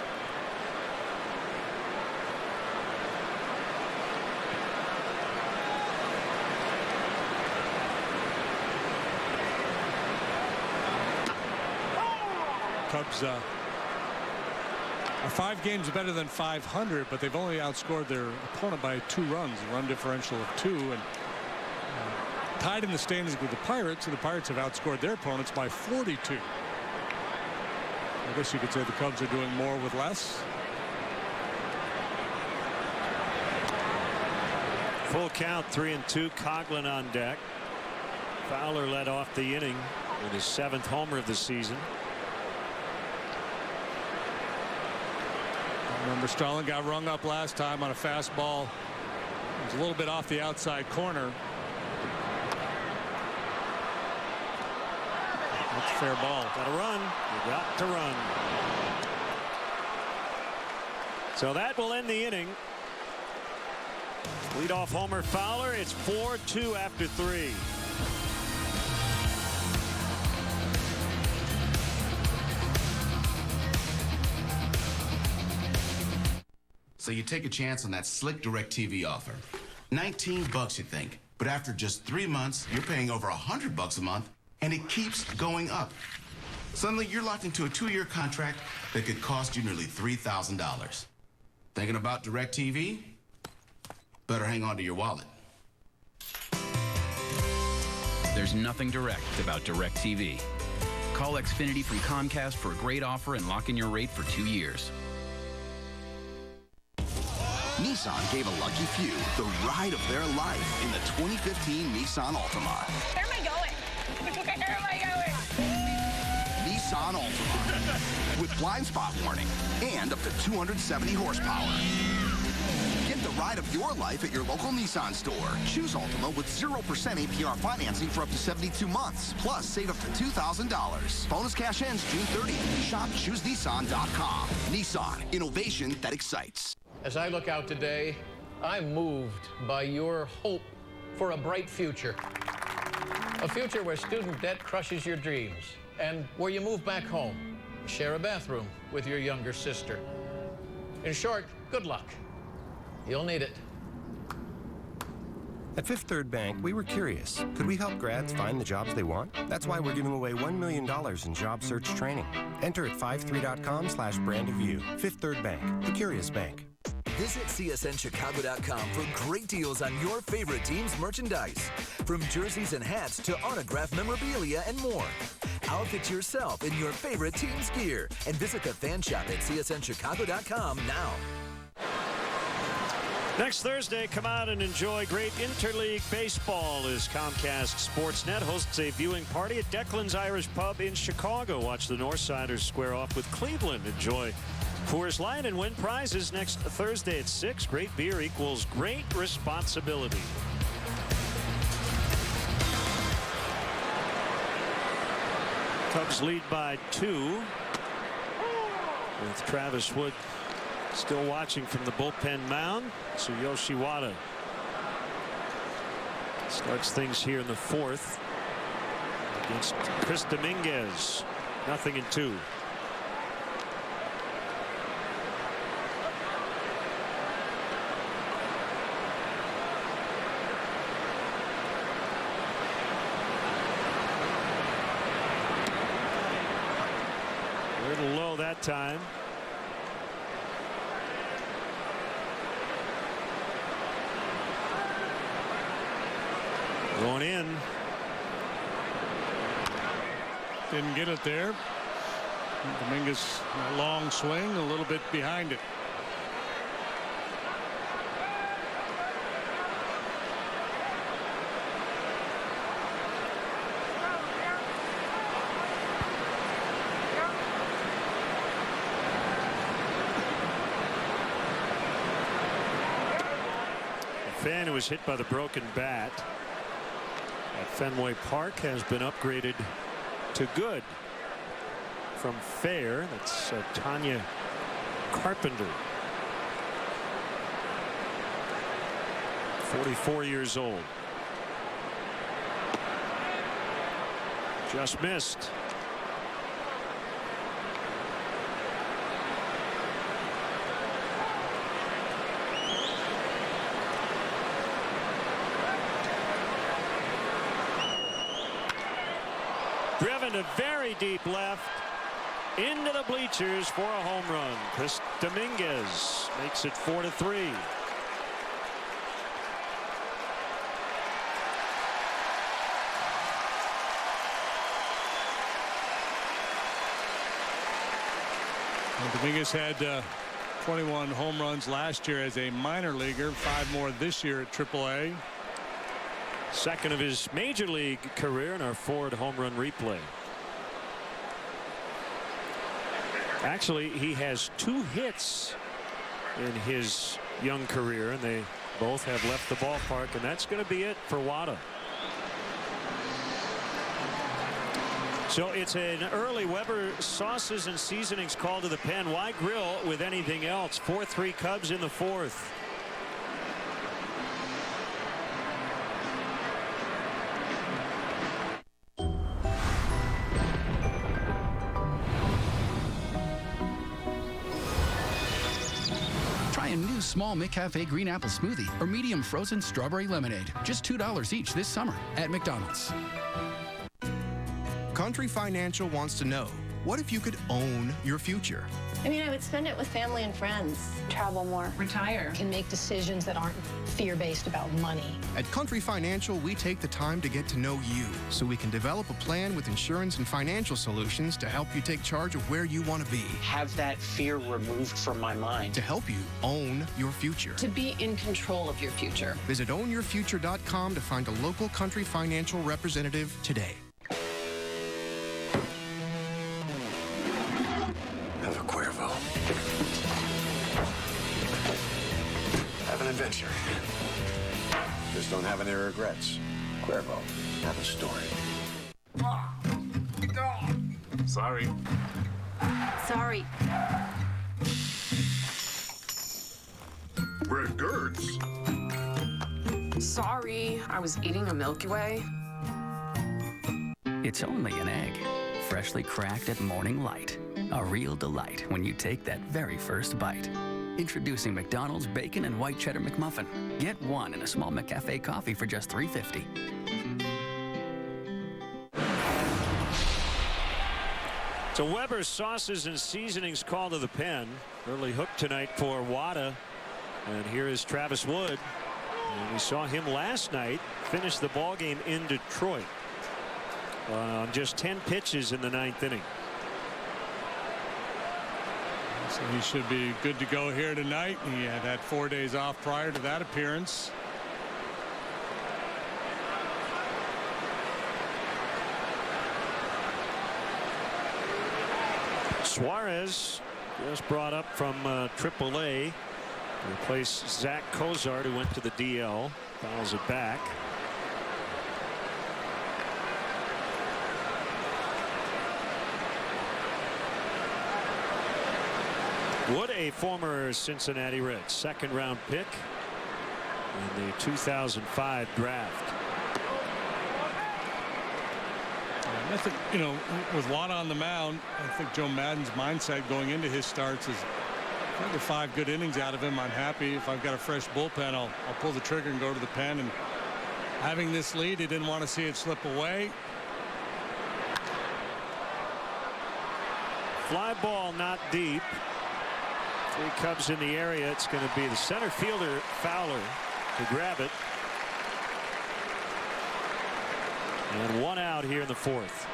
Cubs are 5 games better than 500, but they've only outscored their opponent by 2 runs, a run differential of 2, and tied in the standings with the Pirates, and the Pirates have outscored their opponents by 42. I guess you could say the Cubs are doing more with less. Full count, 3-2. Coughlin on deck. Fowler led off the inning with his 7th homer of the season. Remember, Starlin got rung up last time on a fastball. It was a little bit off the outside corner. That's a fair ball. Got to run. You got to run. So that will end the inning. Leadoff homer Fowler. It's 4-2 after 3. So you take a chance on that slick DirecTV offer. $19 you think, but after just 3 months, you're paying over $100 a month, and it keeps going up. Suddenly, you're locked into a 2-year contract that could cost you nearly $3,000. Thinking about DirecTV? Better hang on to your wallet. There's nothing direct about DirecTV. Call Xfinity from Comcast for a great offer and lock in your rate for 2 years. Nissan gave a lucky few the ride of their life in the 2015 Nissan Altima. Where am I going? Where am I going? Nissan Altima with blind spot warning and up to 270 horsepower. Get the ride of your life at your local Nissan store. Choose Altima with 0% APR financing for up to 72 months. Plus, save up to $2,000. Bonus cash ends June 30th. Shop ChooseNissan.com. Nissan, innovation that excites. As I look out today, I'm moved by your hope for a bright future. A future where student debt crushes your dreams and where you move back home, share a bathroom with your younger sister. In short, good luck. You'll need it. At Fifth Third Bank, we were curious. Could we help grads find the jobs they want? That's why we're giving away $1 million in job search training. Enter at 53.com/brandofview. Fifth Third Bank, the curious bank. Visit CSNChicago.com for great deals on your favorite team's merchandise. From jerseys and hats to autographed memorabilia and more. Outfit yourself in your favorite team's gear and visit the fan shop at CSNChicago.com now. Next Thursday, come out and enjoy great interleague baseball as Comcast Sportsnet hosts a viewing party at Declan's Irish Pub in Chicago. Watch the Northsiders square off with Cleveland. Enjoy Coors Light and win prizes next Thursday at 6. Great beer equals great responsibility. Cubs lead by 2. with Travis Wood still watching from the bullpen mound. So Yoshi Wada starts things here in the 4th against Chris Dominguez. 0-2. A little low that time. Going in. Didn't get it there. Dominguez, a long swing, a little bit behind it. The fan who was hit by the broken bat at Fenway Park has been upgraded to good from fair. That's Tanya Carpenter, 44 years old. Just missed. Driven to very deep left into the bleachers for a home run. Chris Dominguez makes it 4-3. Dominguez had 21 home runs last year as a minor leaguer, 5 more this year at AAA. Second of his major league career in our Ford home run replay. Actually, he has 2 hits in his young career, and they both have left the ballpark, and that's going to be it for Wada. So it's an early Weber sauces and seasonings call to the pen. Why grill with anything else? 4-3 Cubs in the 4th. A new small McCafe green apple smoothie or medium frozen strawberry lemonade. Just $2 each this summer at McDonald's. Country Financial wants to know, what if you could own your future? I mean, I would spend it with family and friends. Travel more. Retire. Can make decisions that aren't fear-based about money. At Country Financial, we take the time to get to know you so we can develop a plan with insurance and financial solutions to help you take charge of where you want to be. Have that fear removed from my mind. To help you own your future. To be in control of your future. Visit ownyourfuture.com to find a local Country Financial representative today. Have a Cuervo. Have an adventure. Just don't have any regrets. Cuervo, have a story. Sorry. Sorry. Brett Gertz. Sorry, I was eating a Milky Way. It's only an egg, freshly cracked at morning light. A real delight when you take that very first bite. Introducing McDonald's Bacon and White Cheddar McMuffin. Get one in a small McCafe coffee for just $3.50. So Weber's sauces and seasonings call to the pen. Early hook tonight for Wada. And here is Travis Wood. And we saw him last night finish the ball game in Detroit on just 10 pitches in the 9th inning. So he should be good to go here tonight. He had had 4 days off prior to that appearance. Suarez just brought up from AAA. Replaced Zach Cozart, who went to the DL. Fouls it back. Wood, a former Cincinnati Red, second-round pick in the 2005 draft. I think, you know, with Watt on the mound, I think Joe Madden's mindset going into his starts is, if I get 5 good innings out of him, I'm happy. If I've got a fresh bullpen, I'll pull the trigger and go to the pen. And having this lead, he didn't want to see it slip away. Fly ball not deep. 3 Cubs in the area. It's going to be the center fielder, Fowler, to grab it. And 1 out here in the 4th.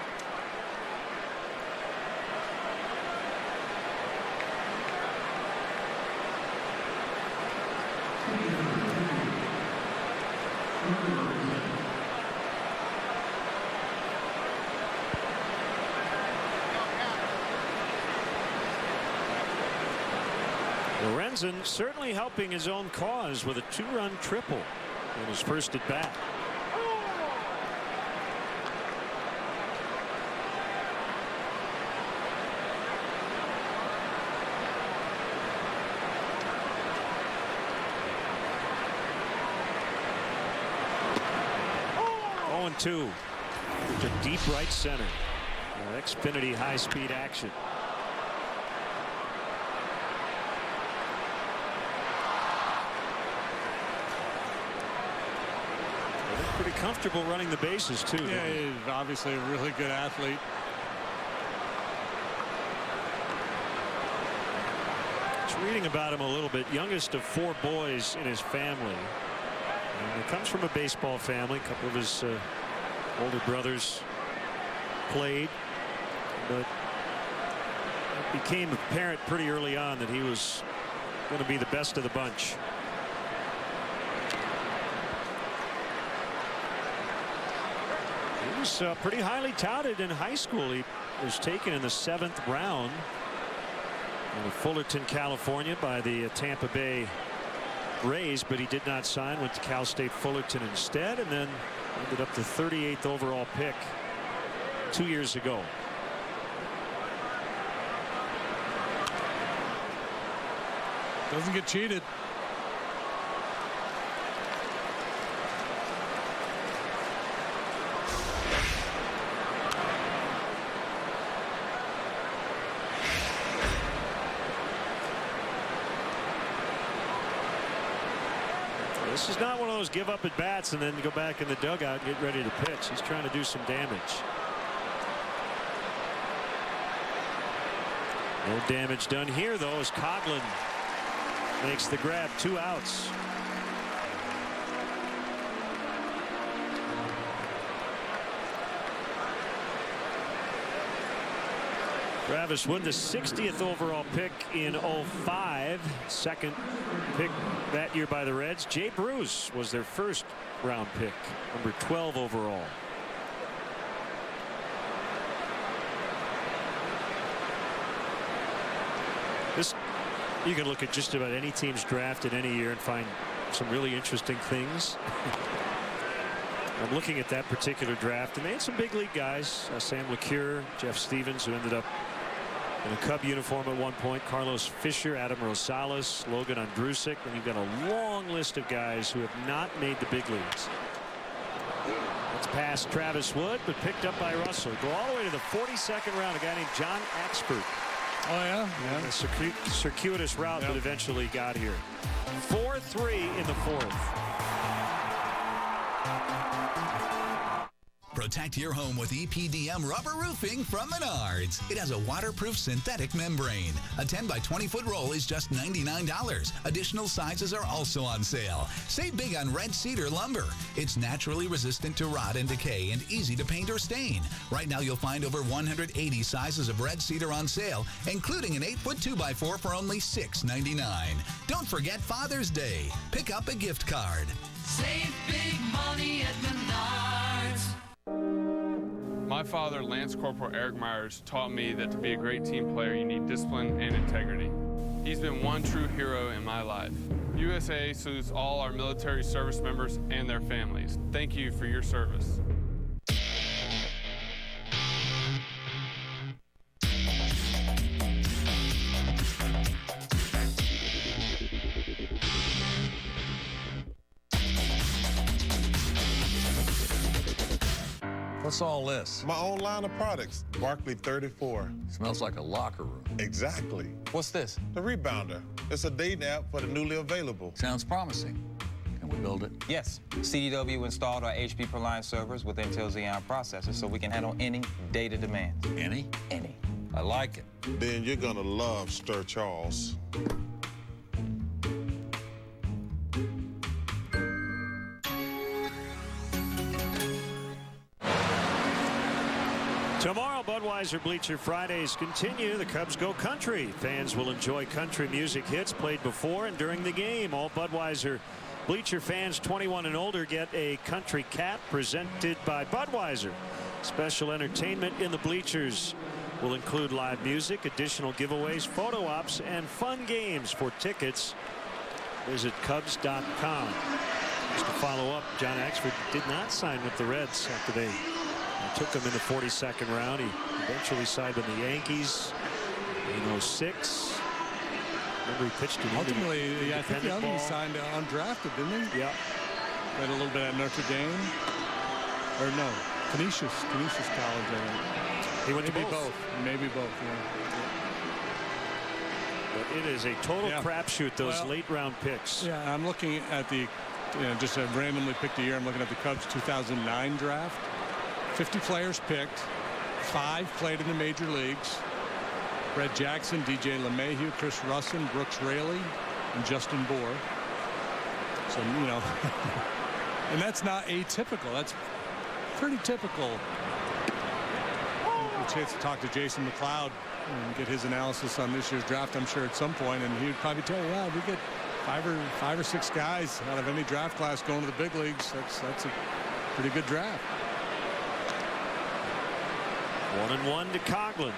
Lorenzen certainly helping his own cause with a 2-run triple in his first at bat. Two to deep right center. Xfinity high-speed action. They're pretty comfortable running the bases too. Yeah, he's obviously a really good athlete. Just reading about him a little bit. Youngest of 4 boys in his family. And he comes from a baseball family. A couple of his older brothers played, but it became apparent pretty early on that he was going to be the best of the bunch. He was pretty highly touted in high school. He was taken in the 7th round in Fullerton, California by the Tampa Bay Rays, but he did not sign. Went to Cal State Fullerton instead, and then ended up the 38th overall pick 2 years ago. Doesn't get cheated. This is not one of those give up at bats and then go back in the dugout and get ready to pitch. He's trying to do some damage. No damage done here though as Coughlin makes the grab. 2 outs. Travis Wood, the 60th overall pick in 05. Second pick that year by the Reds. Jay Bruce was their first round pick, number 12 overall. This, you can look at just about any team's draft in any year and find some really interesting things. I'm looking at that particular draft, and they had some big league guys. Sam LeCure, Jeff Stevens, who ended up in a Cub uniform at one point. Carlos Fisher, Adam Rosales, Logan Andrusik. And you've got a long list of guys who have not made the big leagues. That's past Travis Wood, but picked up by Russell. Go all the way to the 42nd round. A guy named John Axford. Oh, yeah? A circuitous route that eventually got here. 4-3 in the 4th. Protect your home with EPDM rubber roofing from Menards. It has a waterproof synthetic membrane. A 10 by 20 foot roll is just $99. Additional sizes are also on sale. Save big on red cedar lumber. It's naturally resistant to rot and decay and easy to paint or stain. Right now you'll find over 180 sizes of red cedar on sale, including an 8-foot 2x4 for only $6.99. Don't forget Father's Day. Pick up a gift card. Save big money at Menards. My father, Lance Corporal Eric Myers, taught me that to be a great team player, you need discipline and integrity. He's been one true hero in my life. USA salutes all our military service members and their families. Thank you for your service. What's all this? My own line of products, Barkley 34. Smells like a locker room. Exactly. What's this? The Rebounder. It's a dating app for the newly available. Sounds promising. Can we build it? Yes. CDW installed our HP per line servers with Intel Xeon processors so we can handle any data demands. Any? Any. I like it. Then you're gonna love Stir Charles. Tomorrow, Budweiser Bleacher Fridays continue. The Cubs go country. Fans will enjoy country music hits played before and during the game. All Budweiser Bleacher fans 21 and older get a country cap presented by Budweiser. Special entertainment in the bleachers will include live music, additional giveaways, photo ops, and fun games. For tickets, visit Cubs.com. Just to follow up, John Axford did not sign with the Reds after they took him in the 42nd round. He eventually signed with the Yankees in 06. Remember, he pitched in ultimately, yeah, I think he signed undrafted, didn't he? Yeah. Played a little bit at Notre Dame. Or no, Canisius College, I think. He went to maybe both. Maybe both, yeah. But it is a total crapshoot, those late round picks. Yeah, I'm looking at the, just randomly picked a year. I'm looking at the Cubs 2009 draft. 50 players picked. 5 played in the major leagues. Brett Jackson, DJ LeMahieu, Chris Russin, Brooks Raley, and Justin Bohr. So, and that's not atypical. That's pretty typical. A chance to talk to Jason McLeod and get his analysis on this year's draft, I'm sure, at some point, and he would probably tell you, yeah, we get five or six guys out of any draft class going to the big leagues. That's a pretty good draft. 1-1 to Coughlin.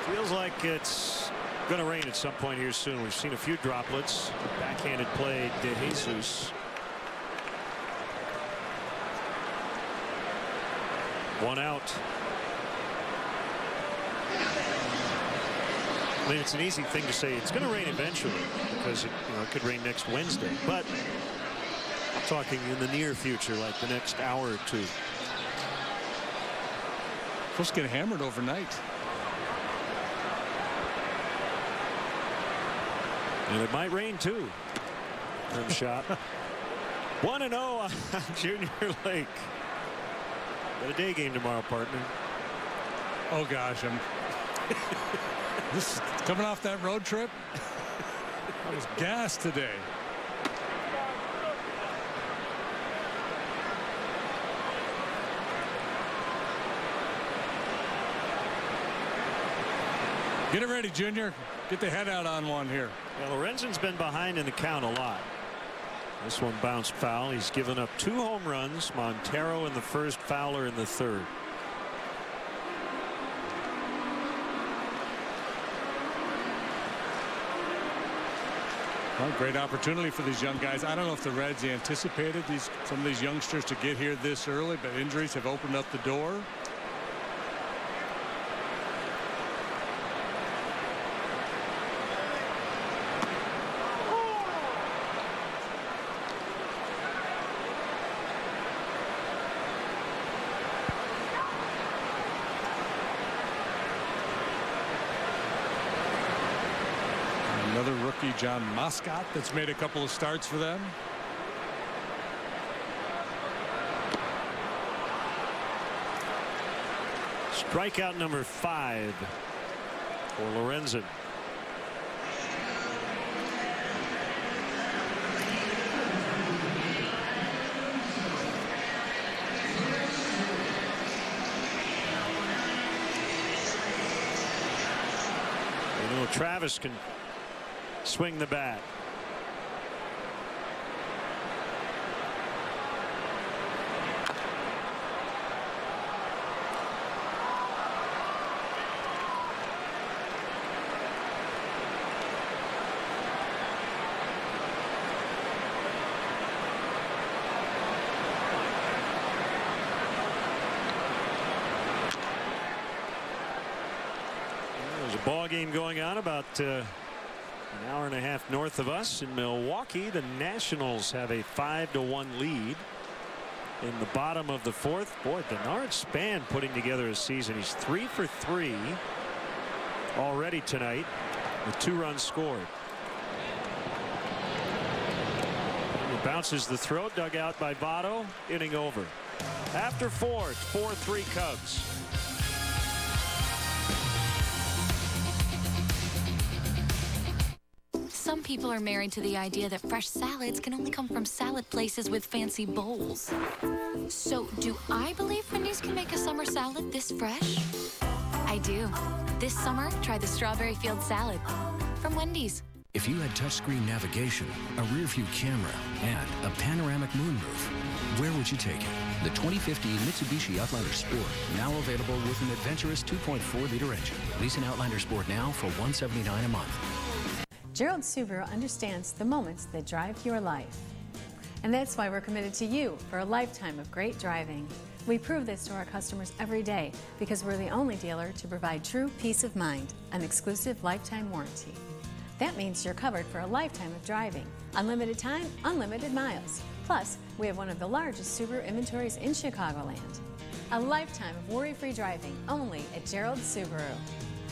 Feels like it's going to rain at some point here soon. We've seen a few droplets. Backhanded play to Jesus. 1 out. I mean, it's an easy thing to say. It's going to rain eventually because it could rain next Wednesday. But I'm talking in the near future, like the next hour or two. Supposed to get hammered overnight. And it might rain too. Rim shot. 1-0 on Junior Lake. Got a day game tomorrow, partner. Oh gosh, I'm this coming off that road trip. I was gassed today. Get it ready, Junior. Get the head out on one here. Well, Lorenzen's been behind in the count a lot. This one bounced foul. He's given up 2 home runs. Montero in the first, Fowler in the third. Well, great opportunity for these young guys. I don't know if the Reds anticipated some of these youngsters to get here this early, but injuries have opened up the door. Another rookie, John Moscott, that's made a couple of starts for them. Strikeout number 5 for Lorenzen. Travis can swing the bat. There's a ball game going on about an hour and a half north of us in Milwaukee. The Nationals have a 5-1 lead. in the bottom of the fourth. Boy, Bernard Span putting together a season. He's 3 for 3 already tonight with 2 runs scored. He bounces the throw, dug out by Votto. Inning over. After 4, it's 4-3 Cubs. Some people are married to the idea that fresh salads can only come from salad places with fancy bowls. So, do I believe Wendy's can make a summer salad this fresh? I do. This summer, try the strawberry field salad from Wendy's. If you had touchscreen navigation, a rear-view camera, and a panoramic moonroof, where would you take it? The 2015 Mitsubishi Outlander Sport, now available with an adventurous 2.4-liter engine. Lease an Outlander Sport now for $179 a month. Gerald Subaru understands the moments that drive your life. And that's why we're committed to you for a lifetime of great driving. We prove this to our customers every day because we're the only dealer to provide true peace of mind, an exclusive lifetime warranty. That means you're covered for a lifetime of driving, unlimited time, unlimited miles. Plus, we have one of the largest Subaru inventories in Chicagoland. A lifetime of worry-free driving only at Gerald Subaru.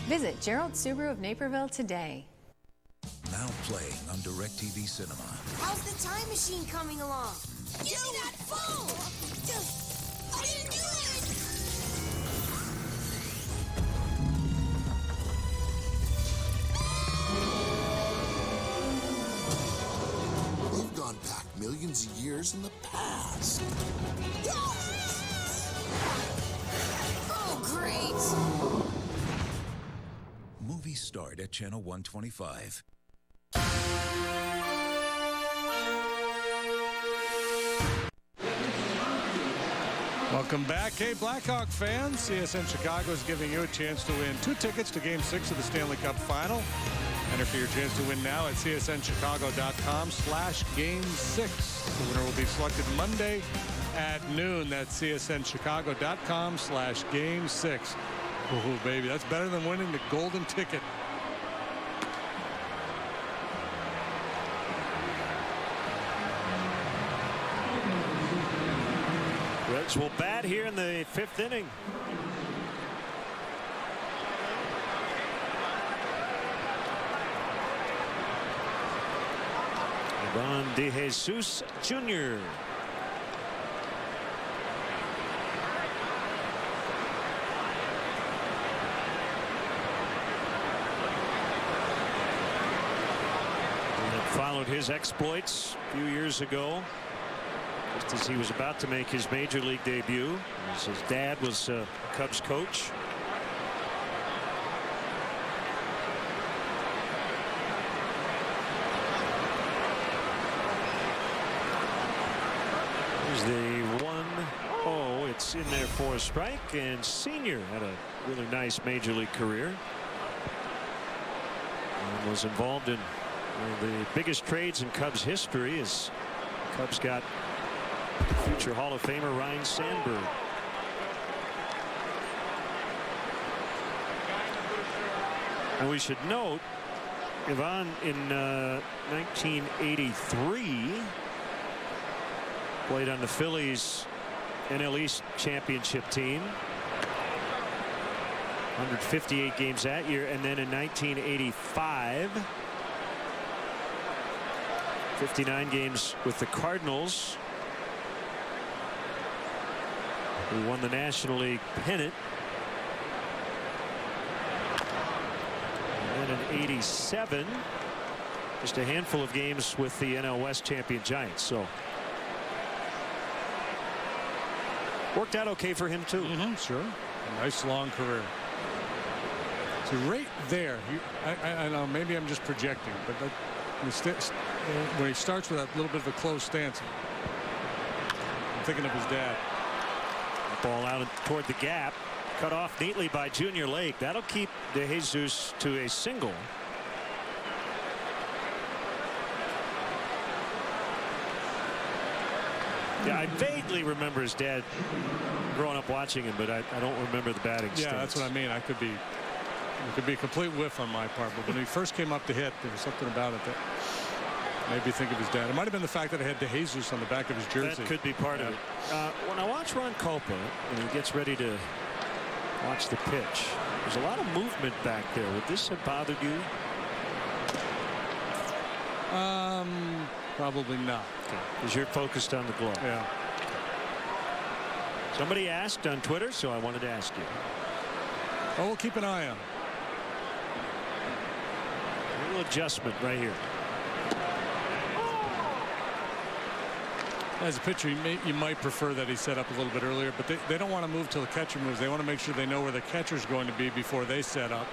Visit Gerald Subaru of Naperville today. Now playing on DirecTV Cinema. How's the time machine coming along? Give me that phone! I didn't do it! We've gone back millions of years in the past. Oh, great! Movies start at Channel 125. Welcome back. Hey, Blackhawk fans. CSN Chicago is giving you a chance to win 2 tickets to Game 6 of the Stanley Cup Final. Enter for your chance to win now at csnchicago.com/game6. The winner will be selected Monday at noon. That's csnchicago.com/game6. Oh, baby, that's better than winning the golden ticket. Reds will bat here in the 5th inning. Ivan De Jesus Jr. Followed his exploits a few years ago, just as he was about to make his major league debut. His dad was a Cubs coach. Here's the 1-0. It's in there for a strike, and Senior had a really nice major league career and was involved in one of the biggest trades in Cubs history as Cubs got future Hall of Famer Ryne Sandberg. And we should note Ivan in 1983 played on the Phillies NL East championship team. 158 games that year, and then in 1985 59 games with the Cardinals, who won the National League pennant. And then in 87, just a handful of games with the NL West champion Giants. So worked out okay for him too. Sure. A nice long career. So right there, I know maybe I'm just projecting, but when he starts with that little bit of a closed stance, I'm thinking of his dad. Ball out toward the gap, cut off neatly by Junior Lake. That'll keep De Jesus to a single. Yeah, I vaguely remember his dad growing up watching him, but I don't remember the batting stance. Yeah, that's what I mean. It could be a complete whiff on my part, but when he first came up to hit, there was something about it that Maybe think of his dad. It might have been the fact that it had DeJesus on the back of his jersey. That could be part of it. When I watch Ron Culpa and he gets ready to watch the pitch, there's a lot of movement back there. Would this have bothered you? Probably not. Because you're focused on the glove. Yeah. Somebody asked on Twitter, so I wanted to ask you. Oh, we'll keep an eye on. A little adjustment right here. As a pitcher, you might prefer that he set up a little bit earlier, but they don't want to move till the catcher moves. They want to make sure they know where the catcher's going to be before they set up.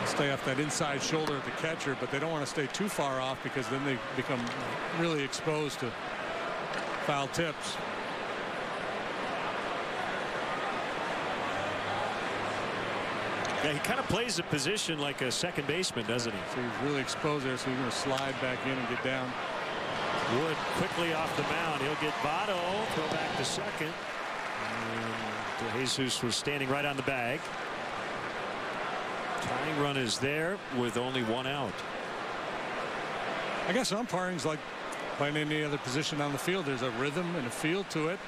Stay off that inside shoulder of the catcher, but they don't want to stay too far off because then they become really exposed to foul tips. Yeah, he kind of plays the position like a second baseman, doesn't he? So he's really exposed there, so he's going to slide back in and get down. Wood quickly off the mound. He'll get Votto, throw back to second. And DeJesus was standing right on the bag. Tying run is there with only one out. I guess umpiring's like playing any other position on the field. There's a rhythm and a feel to it,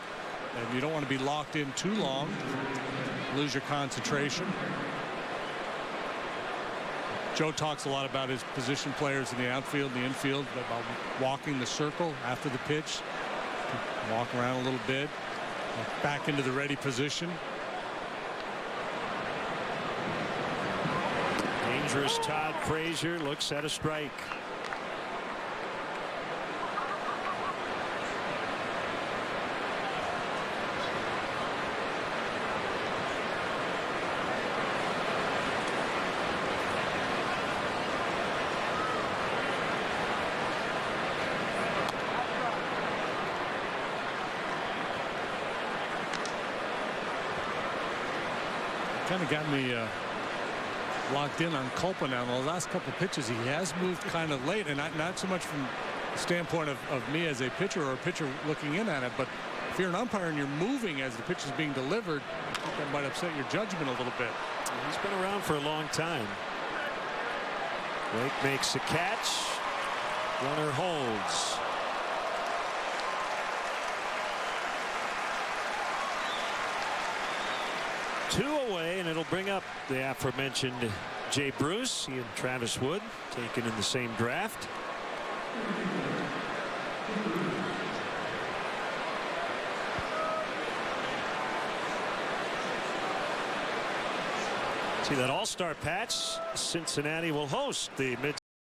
and you don't want to be locked in too long, lose your concentration. Joe talks a lot about his position players in the outfield and the infield, about walking the circle after the pitch, walk around a little bit, back into the ready position. Dangerous Todd Frazier looks at a strike. Kind of got me locked in on Culpa now. The last couple of pitches he has moved kind of late, and not so much from the standpoint of me as a pitcher or a pitcher looking in at it, but if you're an umpire and you're moving as the pitch is being delivered, I think that might upset your judgment a little bit. He's been around for a long time. Wake makes a catch. Runner holds. Two away, and it'll bring up the aforementioned Jay Bruce. He and Travis Wood taken in the same draft. See that all-star patch. Cincinnati will host the mid